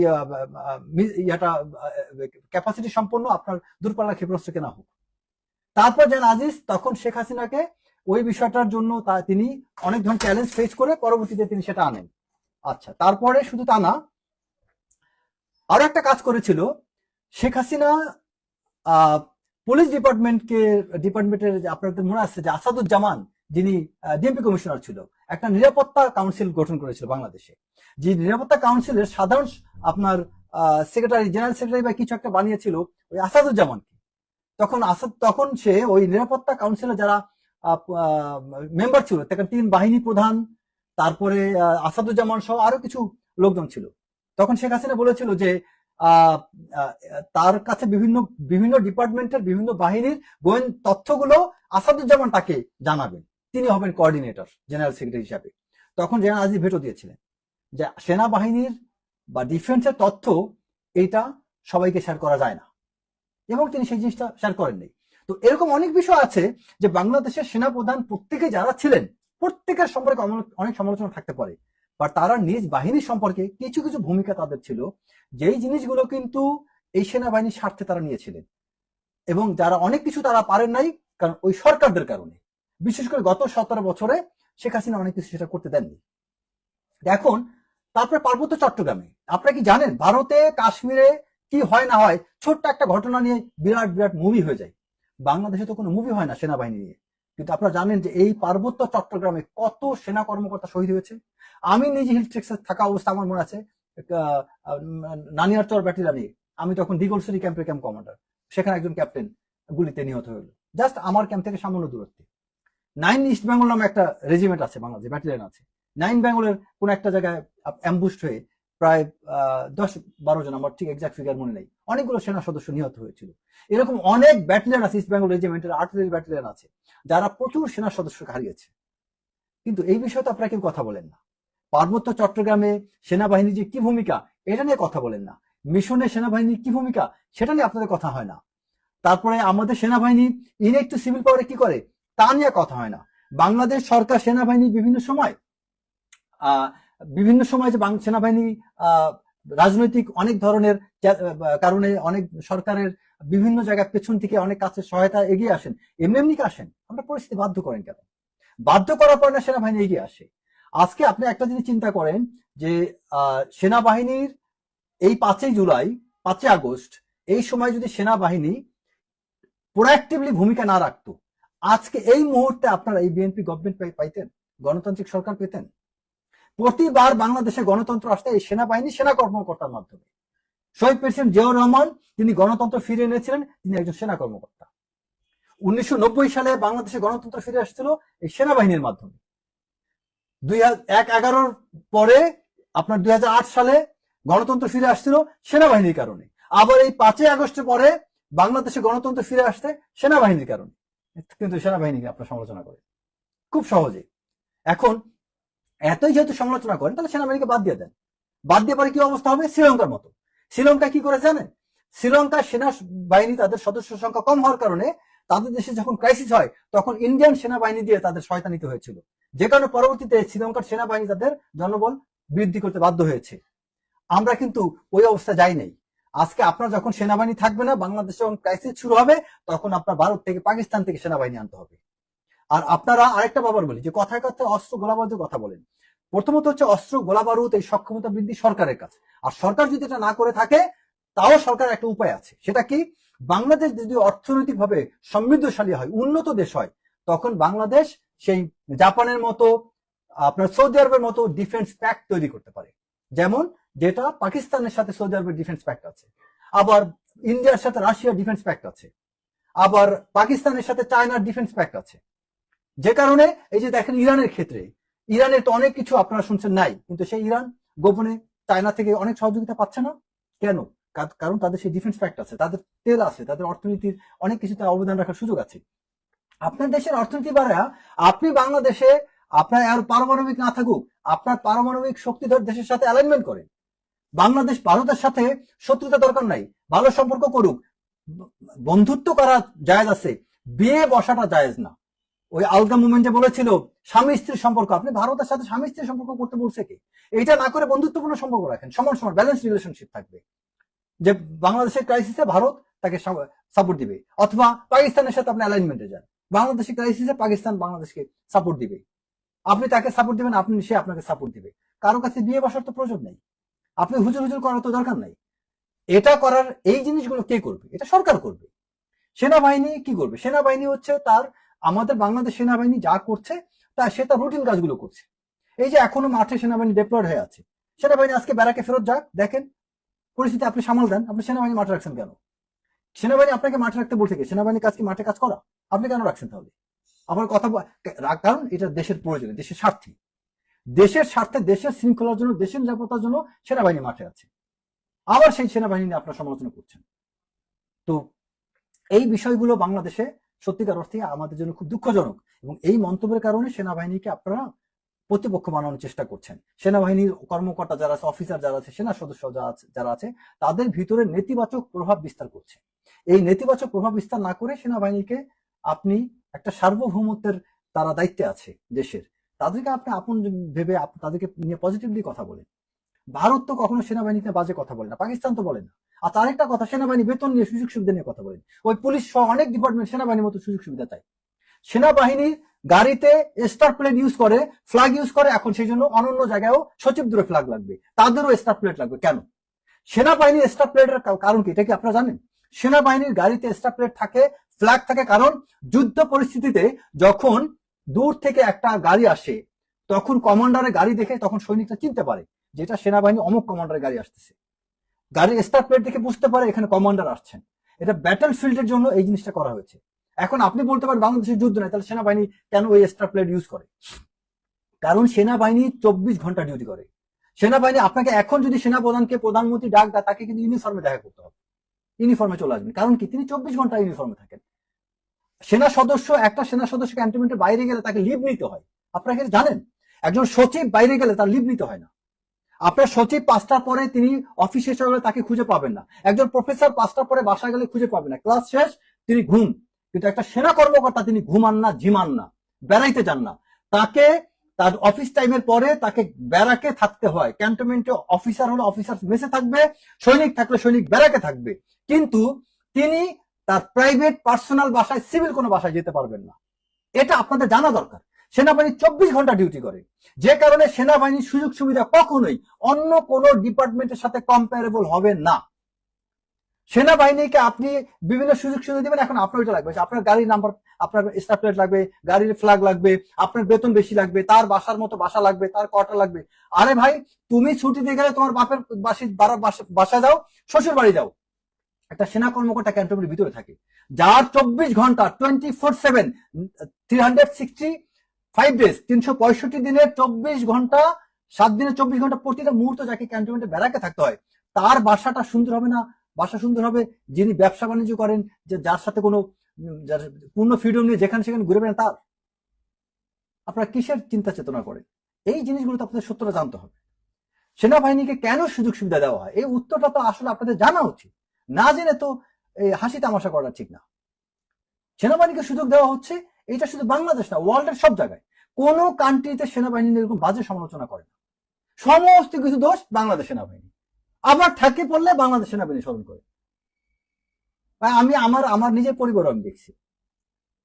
ক্যাপাসিটি সম্পন্ন আপনার দূরপাল্লা ক্ষেপণাস্ত্র কেনা হোক। তারপর জেনারেল আজিজ তখন শেখ হাসিনাকে ওই বিষয়টার জন্য তিনি অনেক ধরনের চ্যালেঞ্জ ফেস করে পরবর্তীতে তিনি সেটা আনেন। আচ্ছা, তারপরে শুধু তা না, আরো একটা কাজ করেছিল শেখ হাসিনা, পুলিশ ডিপার্টমেন্টের আপনাদের মনে আছে যে আসাদুজ্জামান, যিনি ডিএমপি কমিশনার ছিল, একটা নিরাপত্তা কাউন্সিল গঠন করেছিল বাংলাদেশে। যে নিরাপত্তা কাউন্সিলের সাধারণ আপনার সেক্রেটারি, জেনারেল সেক্রেটারি বা কিছু একটা বানিয়েছিল ওই আসাদুজ্জামানকে। তখন সে ওই নিরাপত্তা কাউন্সিলের যারা মেম্বার ছিল, তাকে 3 বাহিনী প্রধান, তারপরে আসাদুজ্জামান সহ আরো কিছু লোকজন ছিল। তখন শেখ হাসিনা বলেছিল যে তার কাছে বিভিন্ন ডিপার্টমেন্টের বিভিন্ন বাহিনীর গোয়েন্দা তথ্যগুলো আসাদুজ্জামান তাকে জানাবেন, তিনি হবেন কোঅর্ডিনেটর জেনারেল সেক্রেটারি হিসাবে। তখন জেনারেল আজিজ ভেটো দিয়েছিলেন যে সেনাবাহিনীর বা ডিফেন্সের তথ্য এটা সবাইকে শেয়ার করা যায় না, এবং তিনি সেই জিনিসটা শেয়ার করেননি। তো এরকম অনেক বিষয় আছে যে বাংলাদেশের সেনাপ্রধান প্রত্যেকে যারা ছিলেন, প্রত্যেকের সম্পর্কে অনেক সমালোচনা থাকতে পারে, বা তারা নিজ বাহিনী সম্পর্কে কিছু কিছু ভূমিকা তাদের ছিল, যেই জিনিসগুলো কিন্তু এই সেনাবাহিনীর স্বার্থে তারা নিয়েছিলেন, এবং যারা অনেক কিছু তারা পারেন নাই কারণ ওই সরকারদের কারণে। বিশেষ করে গত 17 বছরে শেখ হাসিনা অনেক কিছু সেটা করতে দেননি। এখন তারপরে পার্বত্য চট্টগ্রামে আপনারা কি জানেন ভারতে কাশ্মীরে কি হয় না হয়, ছোট্ট একটা ঘটনা নিয়ে বিরাট বিরাট মুভি হয়ে যায়। বাংলাদেশে তো কোনো মুভি হয় না সেনাবাহিনী নিয়ে, কিন্তু আপনারা জানেন যে এই পার্বত্য চট্টগ্রামে কত সেনা কর্মকর্তা শহীদ হয়েছে। আমি নিজে হিল ট্রেক্সে থাকা অবস্থা আমার মনে আছে, নানিয়ারচর ব্যাটালিয়নে আমি তখন দিগলসরি ক্যাম্পের ক্যাম্প কমান্ডার, সেখানে একজন ক্যাপ্টেন গুলিতে নিহত হলো জাস্ট আমার ক্যাম্প থেকে সামান্য দূরত্বে। 9 ইস্ট বেঙ্গল নামে একটা রেজিমেন্ট আছে বাংলাদেশে, ব্যাটালিয়ন আছে। 9 বেঙ্গলের কোন একটা জায়গায় অ্যাম্বুশড হয়ে প্রায় 10-12 জন, আমার ঠিক এক্সাক্ট ফিগার মনে নেই, অনেকগুলো সেনা সদস্য নিহত হয়েছিল। এরকম অনেক ব্যাটালিয়ন আছে, ইস্ট বেঙ্গল রেজিমেন্টের আর্টিলারি ব্যাটালিয়ন আছে, যারা প্রচুর সেনা সদস্যকে হারিয়েছে। কিন্তু এই বিষয়ে তো আপনারা কেউ কথা বলেন না। পার্বত্য চট্টগ্রামে সেনাবাহিনীর যে কি ভূমিকা, এটা নিয়ে কথা বলেন না। মিশনে সেনাবাহিনীর কি ভূমিকা, সেটা নিয়ে আপনাদের কথা হয় না। তারপরে আমাদের সেনাবাহিনী ইনেক্ট টু সিভিল পাওয়ারে কি করে, তা নিয়ে কথা হয় না। বাংলাদেশ সরকার সেনাবাহিনী বিভিন্ন সময় যে সেনাবাহিনী রাজনৈতিক অনেক ধরনের কারণে অনেক সরকারের বিভিন্ন জায়গায় পেছন থেকে অনেক কাছে সহায়তা এগিয়ে আসেন, এমনি আসেন। আমরা পরিস্থিতি বাধ্য করেন কেন? বাধ্য করার পর না সেনাবাহিনী এগিয়ে আসে। আজকে আপনি একটা জিনিস চিন্তা করেন যে সেনাবাহিনীর এই 5 জুলাই 5 আগস্ট এই সময় যদি সেনাবাহিনী প্রোঅ্যাক্টিভলি ভূমিকা না রাখতো, আজকে এই মুহূর্তে আপনারা এই বিএনপি গভর্নমেন্ট পাইতেন, গণতান্ত্রিক সরকার পেতেন। প্রতিবার বাংলাদেশে গণতন্ত্র আসতে এই সেনাবাহিনী সেনা কর্মকর্তার মাধ্যমে। শহীদ প্রেসিডেন্ট জিয়াউর রহমান তিনি গণতন্ত্র ফিরিয়ে এনেছিলেন, তিনি একজন সেনা কর্মকর্তা। 1990 সালে বাংলাদেশে গণতন্ত্র ফিরে আসছিল এই সেনাবাহিনীর মাধ্যমে। 2011 পরে আপনার 2008 সালে গণতন্ত্র ফিরে আসছিল সেনাবাহিনীর কারণে। আবার এই 5 আগস্টের পরে বাংলাদেশে গণতন্ত্র ফিরে আসছে সেনাবাহিনীর কারণে। কিন্তু সেনাবাহিনীকে আপনারা সমালোচনা করেন খুব সহজে। এখন এতই যেহেতু সমালোচনা করেন, তাহলে সেনাবাহিনীকে বাদ দিয়ে দেন। বাদ দিয়ে পরে কি অবস্থা হবে? শ্রীলঙ্কার মতো। শ্রীলঙ্কা কি করে জানেন? শ্রীলঙ্কার সেনাবাহিনী তাদের সদস্য সংখ্যা কম হওয়ার কারণে তাদের দেশে যখন ক্রাইসিস হয় তখন ইন্ডিয়ান সেনাবাহিনী দিয়ে তাদের সহায়তা নিতে হয়েছিল, যে কারণে পরবর্তীতে শ্রীলঙ্কার সেনাবাহিনী তাদের জনবল বৃদ্ধি করতে বাধ্য হয়েছে। আমরা কিন্তু ওই অবস্থা যাই নাই। আজকে আপনার যখন সেনাবাহিনী থাকবে না, বাংলাদেশে যখন ক্রাইসিস শুরু হবে, তখন আপনার ভারত থেকে পাকিস্তান থেকে সেনাবাহিনী আনতে হবে। আর আপনারা আরেকটা ব্যাপার বলি, যে কথায় কথায় অস্ত্র গোলাবারুদের কথা বলেন। প্রথমত হচ্ছে অস্ত্র গোলা বারুদ এই সক্ষমতা বৃদ্ধি সরকারের কাছে, আর সরকার যদি এটা না করে থাকে তাও সরকার একটা উপায় আছে। সেটা কি, বাংলাদেশ যদি অর্থনৈতিকভাবে সমৃদ্ধশালী হয়, উন্নত দেশ হয়, তখন বাংলাদেশ সেই জাপানের মতো, আপনার সৌদি আরবের মতো ডিফেন্স প্যাক্ট তৈরি করতে পারে, যেমন যেটা পাকিস্তানের সাথে সৌদি আরবের ডিফেন্স প্যাক্ট আছে, আবার ইন্ডিয়ার সাথে রাশিয়ার ডিফেন্স প্যাক্ট আছে, আবার পাকিস্তানের সাথে চায়নার ডিফেন্স প্যাক্ট আছে। যে কারণে এই যে দেখেন ইরানের ক্ষেত্রে, ইরানের তো অনেক কিছু আপনারা শুনছেন নাই, কিন্তু সেই ইরান গোপনে চায়না থেকে অনেক সহযোগিতা পাচ্ছে না কেন? কারণ তাদের সেই ডিফেন্স প্যাক্ট আছে, তাদের তেল আছে, তাদের অর্থনীতির অনেক কিছুতে অবদান রাখার সুযোগ আছে। আপনার দেশের অর্থনীতি বাড়া, আপনি বাংলাদেশে আপনার আর পারমাণবিক না থাকুক, আপনার পারমাণবিক শক্তিধর দেশের সাথে অ্যালাইনমেন্ট করেন। বাংলাদেশ ভারতের সাথে শত্রুতা দরকার নাই, ভালো সম্পর্ক করুক, বন্ধুত্ব করা জায়েজ আছে, বিয়ে বসাটা জায়েজ না। ওই আলগা মুভমেন্টে বলেছিল স্বামী স্ত্রীর সম্পর্ক, আপনি ভারতের সাথে স্বামী স্ত্রীর সম্পর্ক করতে বলছে কি? এটা না করে বন্ধুত্বপূর্ণ সম্পর্ক রাখেন, সমান সমান ব্যালেন্স রিলেশনশিপ থাকবে, যে বাংলাদেশের ক্রাইসিসে ভারত তাকে সাপোর্ট দিবে, অথবা পাকিস্তানের সাথে আপনি অ্যালাইনমেন্টে যান, বাংলাদেশের ক্রাইসিসে পাকিস্তান বাংলাদেশকে সাপোর্ট দিবে, আপনি তাকে সাপোর্ট দিবেন, আপনি সে আপনাকে সাপোর্ট দিবে। কারো কাছে বিয়ে বসার তো প্রয়োজন নেই, আপনি হুজুর হুজুর করার তো দরকার নাই। এটা করার, এই জিনিসগুলো কে করবে? এটা সরকার করবে। সেনাবাহিনী কি করবে? সেনাবাহিনী হচ্ছে তার, আমাদের বাংলাদেশ সেনাবাহিনী যা করছে তা সে তার রুটিন কাজগুলো করছে। এই যে এখনো মাঠে সেনাবাহিনী ডেপ্লয়েড হয়ে আছে, সেনাবাহিনী আজকে ব্যারাকে ফেরত যাক, দেখেন পরিস্থিতি আপনি সামাল দেন। আপনি সেনাবাহিনী মাঠে রাখছেন কেন? সেনাবাহিনী আপনাকে মাঠে রাখতে বলছে কি? সেনাবাহিনী কাজ কি মাঠে কাজ করা? আপনি কেন রাখছেন তাহলে? আমার কথা, কারণ এটা দেশের প্রয়োজনে, দেশের স্বার্থে, দেশের স্বার্থে, দেশের শৃঙ্খলার জন্য, দেশের নিরাপত্তার জন্য সেনাবাহিনী মাঠে আছে। আবার সেই সেনাবাহিনী নিয়ে আপনারা সমালোচনা করছেন। তো এই বিষয়গুলো বাংলাদেশে সত্যিকার অর্থে আমাদের জন্য খুব দুঃখজনক, এবং এই মন্তব্যের কারণে সেনাবাহিনীকে আপনারা প্রতিপক্ষ বানানোর চেষ্টা করছেন। সেনাবাহিনীর কর্মকর্তা যারা আছে, অফিসার যারা আছে, সেনা সদস্য যারা আছে, তাদের ভিতরে নেতিবাচক প্রভাব বিস্তার করছে। এই নেতিবাচক প্রভাব বিস্তার না করে সেনাবাহিনীকে আপনি একটা সার্বভৌমত্বের, তারা দায়িত্বে আছে দেশের, তাদেরকে আপনি আপন ভেবে তাদেরকে নিয়ে পজিটিভলি কথা বলেন। ভারত তো কখনো সেনাবাহিনীতে বাজে কথা বলে না, পাকিস্তান তো বলে না। আর তার একটা কথা, সেনাবাহিনী বেতন নিয়ে, সুযোগ সুবিধা নিয়ে কথা বলেন। ওই পুলিশ সহ অনেক ডিপার্টমেন্ট সেনাবাহিনীর মতো সুযোগ সুবিধা চায়। সেনাবাহিনীর গাড়িতে স্টার প্লেট ইউজ করে, ফ্ল্যাগ ইউজ করে, এখন সেই জন্য অনন্য জায়গায়ও সচিব দূরে ফ্ল্যাগ লাগবে, তাদেরও স্টার প্লেট লাগবে কেন? সেনাবাহিনীর স্টার প্লেটের কারণ কি? এটা কি আপনারা জানেন? সেনাবাহিনীর গাড়িতে স্টার প্লেট থাকে, ফ্ল্যাগ থাকে, কারণ যুদ্ধ পরিস্থিতিতে যখন দূর থেকে একটা গাড়ি আসে, তখন কমান্ডারের গাড়ি দেখে তখন সৈনিকরা চিনতে পারে যেটা সেনাবাহিনী অমুক কমান্ডারের গাড়ি আসতেছে। গাড়ির স্টার প্লেট দেখে বুঝতে পারে এখানে কমান্ডার আসছেন। এটা ব্যাটল ফিল্ডের জন্য এই জিনিসটা করা হয়েছে। এখন আপনি বলতে পারেন বাংলাদেশের যুদ্ধ নাই, তাহলে সেনাবাহিনী কেন ওই স্টার প্লেট ইউজ করে? কারণ সেনাবাহিনী 24 ঘন্টা ডিউটি করে। সেনাবাহিনী আপনাকে এখন যদি সেনাপ্রধানকে প্রধানমন্ত্রী ডাক দেয়, তাকে কিন্তু ইউনিফর্মে দেখা করতে হবে, ইউনিফর্মে চলে আসবেন। কারণ কি? তিনি 24 ঘন্টা ইউনিফর্মে থাকেন। সেনা সদস্য, একটা সেনা সদস্য ক্যান্টনমেন্টের বাইরে গেলে তাকে লিভ নিতে হয়, আপনারা কি জানেন? একজন সচিব বাইরে গেলে তার লিভ নিতে হয় না। আপনার সচিব 5টার পরে তিনি অফিসে চলে, তাকে খুঁজে পাবেন না। একজন প্রফেসর 5টার পরে বাসা গেলে খুঁজে পাবেন না, ক্লাস শেষ, তিনি ঘুম। কিন্তু একটা সেনা কর্মকর্তা তিনি ঘুমান না, ঝিমান না, বেড়াইতে যান না, তাকে তার অফিস টাইমের পরে তাকে ব্যারাকে থাকতে হয়। ক্যান্টনমেন্টে অফিসার হলে অফিসার মেসে থাকবে, সৈনিক থাকলে সৈনিক ব্যারাকে থাকবে, কিন্তু তিনি তার প্রাইভেট পার্সোনাল বাসায়, সিভিল কোনো বাসায় যেতে পারবেন না। এটা আপনাদের জানা দরকার। সেনাবাহিনী 24 ঘন্টা ডিউটি করে, যে কারণে সেনাবাহিনীর সুযোগ সুবিধা কখনোই অন্য কোনো ডিপার্টমেন্টের সাথে কম্পারেবল হবে না। সেনাবাহিনীকে আপনি বিভিন্ন সুযোগ সুবিধা দিবেন, এখন আপনার ওইটা লাগবে, আপনার গাড়ির নাম্বার, আপনার স্টার প্লেট লাগবে, গাড়ির ফ্ল্যাগ লাগবে, আপনার বেতন বেশি লাগবে, তার বাসার মতো বাসা লাগবে, তার কোয়ার্টার লাগবে। আরে ভাই, তুমি ছুটিতে গেলে তোমার বাপের বাসা যাও, শ্বশুর বাড়ি যাও। একটা সেনা কর্মকর্তা ক্যান্টনমেন্টের ভিতরে থাকে, যার 24 ঘন্টা 24/7 365 ডেজ, 365 দিনের 24 ঘন্টা, 7 দিনে 24 ঘন্টা, প্রতিটা মুহূর্ত যাকে ক্যান্টনমেন্টে ব্যারাকে থাকতে হয়। তার বাসাটা সুন্দর হবে না? বাসা সুন্দর হবে যিনি ব্যবসা বাণিজ্য করেন, যে যার সাথে কোনো পূর্ণ ফ্রিডম নিয়ে যেখানে সেখানে ঘুরে বেড়ান, তার। আপনারা কিসের চিন্তা চেতনা করেন? এই জিনিসগুলো তো আপনাদের সত্যটা জানতে হবে। সেনাবাহিনীকে কেন সুযোগ সুবিধা দেওয়া হয়, এই উত্তরটা তো আসলে আপনাদের জানা উচিত। না জেনে তো হাসি তামাশা করা ঠিক না। সেনাবাহিনীকে সুযোগ দেওয়া হচ্ছে, এটা শুধু বাংলাদেশ না, ওয়ার্ল্ডের সব জায়গায়। কোন কান্ট্রিতে সেনাবাহিনী এরকম বাজে সমালোচনা করে না। সমস্ত কিছু দোষ বাংলাদেশ সেনাবাহিনী, আবার ঠাকে পড়লে বাংলাদেশ সেনাবাহিনী স্মরণ করে। আমি আমার নিজের পরিবার আমি দেখছি,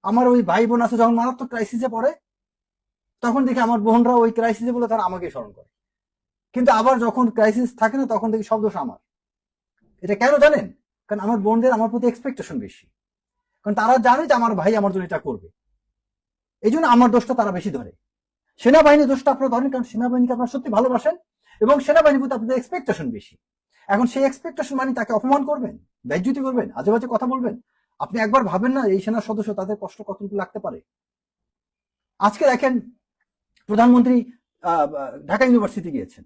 আমার ওই ভাই বোন আছে যখন মারাত্মক ক্রাইসিসে পড়ে, তখন দেখি আমার বোনরা ওই ক্রাইসিসে বলে তারা আমাকে স্মরণ করে। কিন্তু আবার যখন ক্রাইসিস থাকে না তখন দেখি সব দোষ আমার। এটা কেন জানেন? কারণ আমার বোনদের আমার প্রতি এক্সপেকটেশন বেশি, কারণ তারা জানে যে আমার ভাই আমার জন্য এটা করবে, এই জন্য আমার দোষটা তারা বেশি ধরে। সেনাবাহিনীর দোষটা আপনারা ধরেন কারণ সেনাবাহিনীকে আপনারা সত্যি ভালোবাসেন এবং সেনাবাহিনীর প্রতি আপনাদের এক্সপেকটেশন বেশি। এখন সেই এক্সপেকটেশন মানে তাকে অপমান করবেন, বেইজ্জতি করবেন, আজে বাজে কথা বলবেন। আপনি একবার ভাবেন না এই সেনা সদস্য তাদের কষ্ট কতটুকু লাগতে পারে। আজকে দেখেন প্রধানমন্ত্রী ঢাকা ইউনিভার্সিটি গিয়েছেন,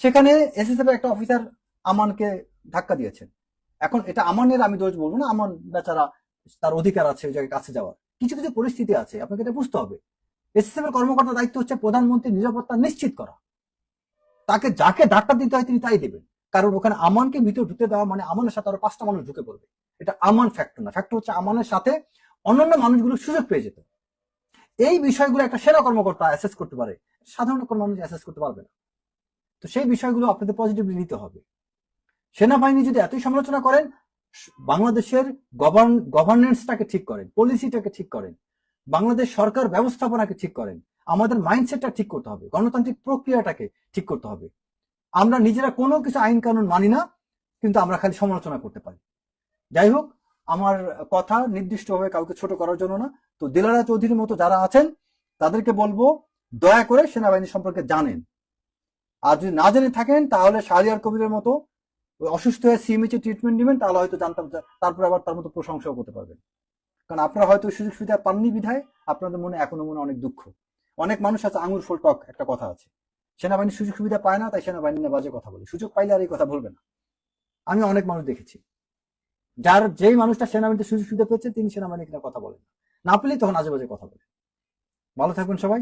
সেখানে এসএসএফ এর একটা অফিসার আমানকে ধাক্কা দিয়েছেন। এখন এটা আমানের আমি দোষ বলবো না, আমান বেচারা তার অধিকার আছে ওই জায়গায় কাছে যাওয়ার, কিছু কিছু পরিস্থিতি আছে আপনাকে এটা বুঝতে হবে। এসএসএফ এর কর্মকর্তার দায়িত্ব হচ্ছে প্রধানমন্ত্রীর নিরাপত্তা নিশ্চিত করা, তাকে যাকে ধাক্কা দিতে হয় তিনি তাই দেবেন, কারণ ওখানে আমানকে ভিতরে ঢুকে দেওয়া মানে আমানের সাথে আরো 5টা মানুষ ঢুকে পড়বে। এটা আমান ফ্যাক্টর না, ফ্যাক্টর হচ্ছে আমানের সাথে অন্যান্য মানুষগুলো সুযোগ পেয়ে যেত। এই বিষয়গুলো একটা সেনা কর্মকর্তা অ্যাসেস করতে পারে, সাধারণ কোনো মানুষ অ্যাসেস করতে পারবে না। তো সেই বিষয়গুলো আপনাদের পজিটিভলি নিতে হবে। সেনাবাহিনী যদি এতই সমালোচনা করেন, বাংলাদেশের গভর্নেন্সটাকে ঠিক করেন, পলিসিটাকে ঠিক করেন, বাংলাদেশ সরকার ব্যবস্থাপনাকে ঠিক করেন, আমাদের মাইন্ডসেটটা ঠিক করতে হবে, গণতান্ত্রিক প্রক্রিয়াটাকে ঠিক করতে হবে। আমরা নিজেরা কোনো কিছু আইন কানুন মানি না, কিন্তু আমরা খালি সমালোচনা করতে পারি। যাই হোক, আমার কথা নির্দিষ্টভাবে কাউকে ছোট করার জন্য না। তো দিলারা চৌধুরীর মতো যারা আছেন তাদেরকে বলবো দয়া করে সেনাবাহিনী সম্পর্কে জানেন, আর যদি না জেনে থাকেন তাহলে শাহরিয়ার কবিরের মতো অসুস্থ হয়ে সিএমএইচ ট্রিটমেন্ট নেবেন, তাহলে হয়তো জানতাম, তারপরে আবার তার মতো প্রশংসাও করতে পারবেন। কারণ আপনারা হয়তো সুযোগ সুবিধা পাননি বিধায় আপনাদের মনে এখনো মনে অনেক দুঃখ। অনেক মানুষ আছে আঙুর ফুল টক একটা কথা আছে, সেনাবাহিনী সুযোগ সুবিধা পায় না তাই সেনাবাহিনী নিয়ে বাজে কথা বলে, সুযোগ পাইলে আর এই কথা বলবে না। আমি অনেক মানুষ দেখেছি যেই মানুষটা সেনাবাহিনীতে সুযোগ সুবিধা পেয়েছে তিনি সেনাবাহিনী কিনা কথা বলেন না পেলে তখন আজে বাজে কথা বলে। ভালো থাকবেন সবাই।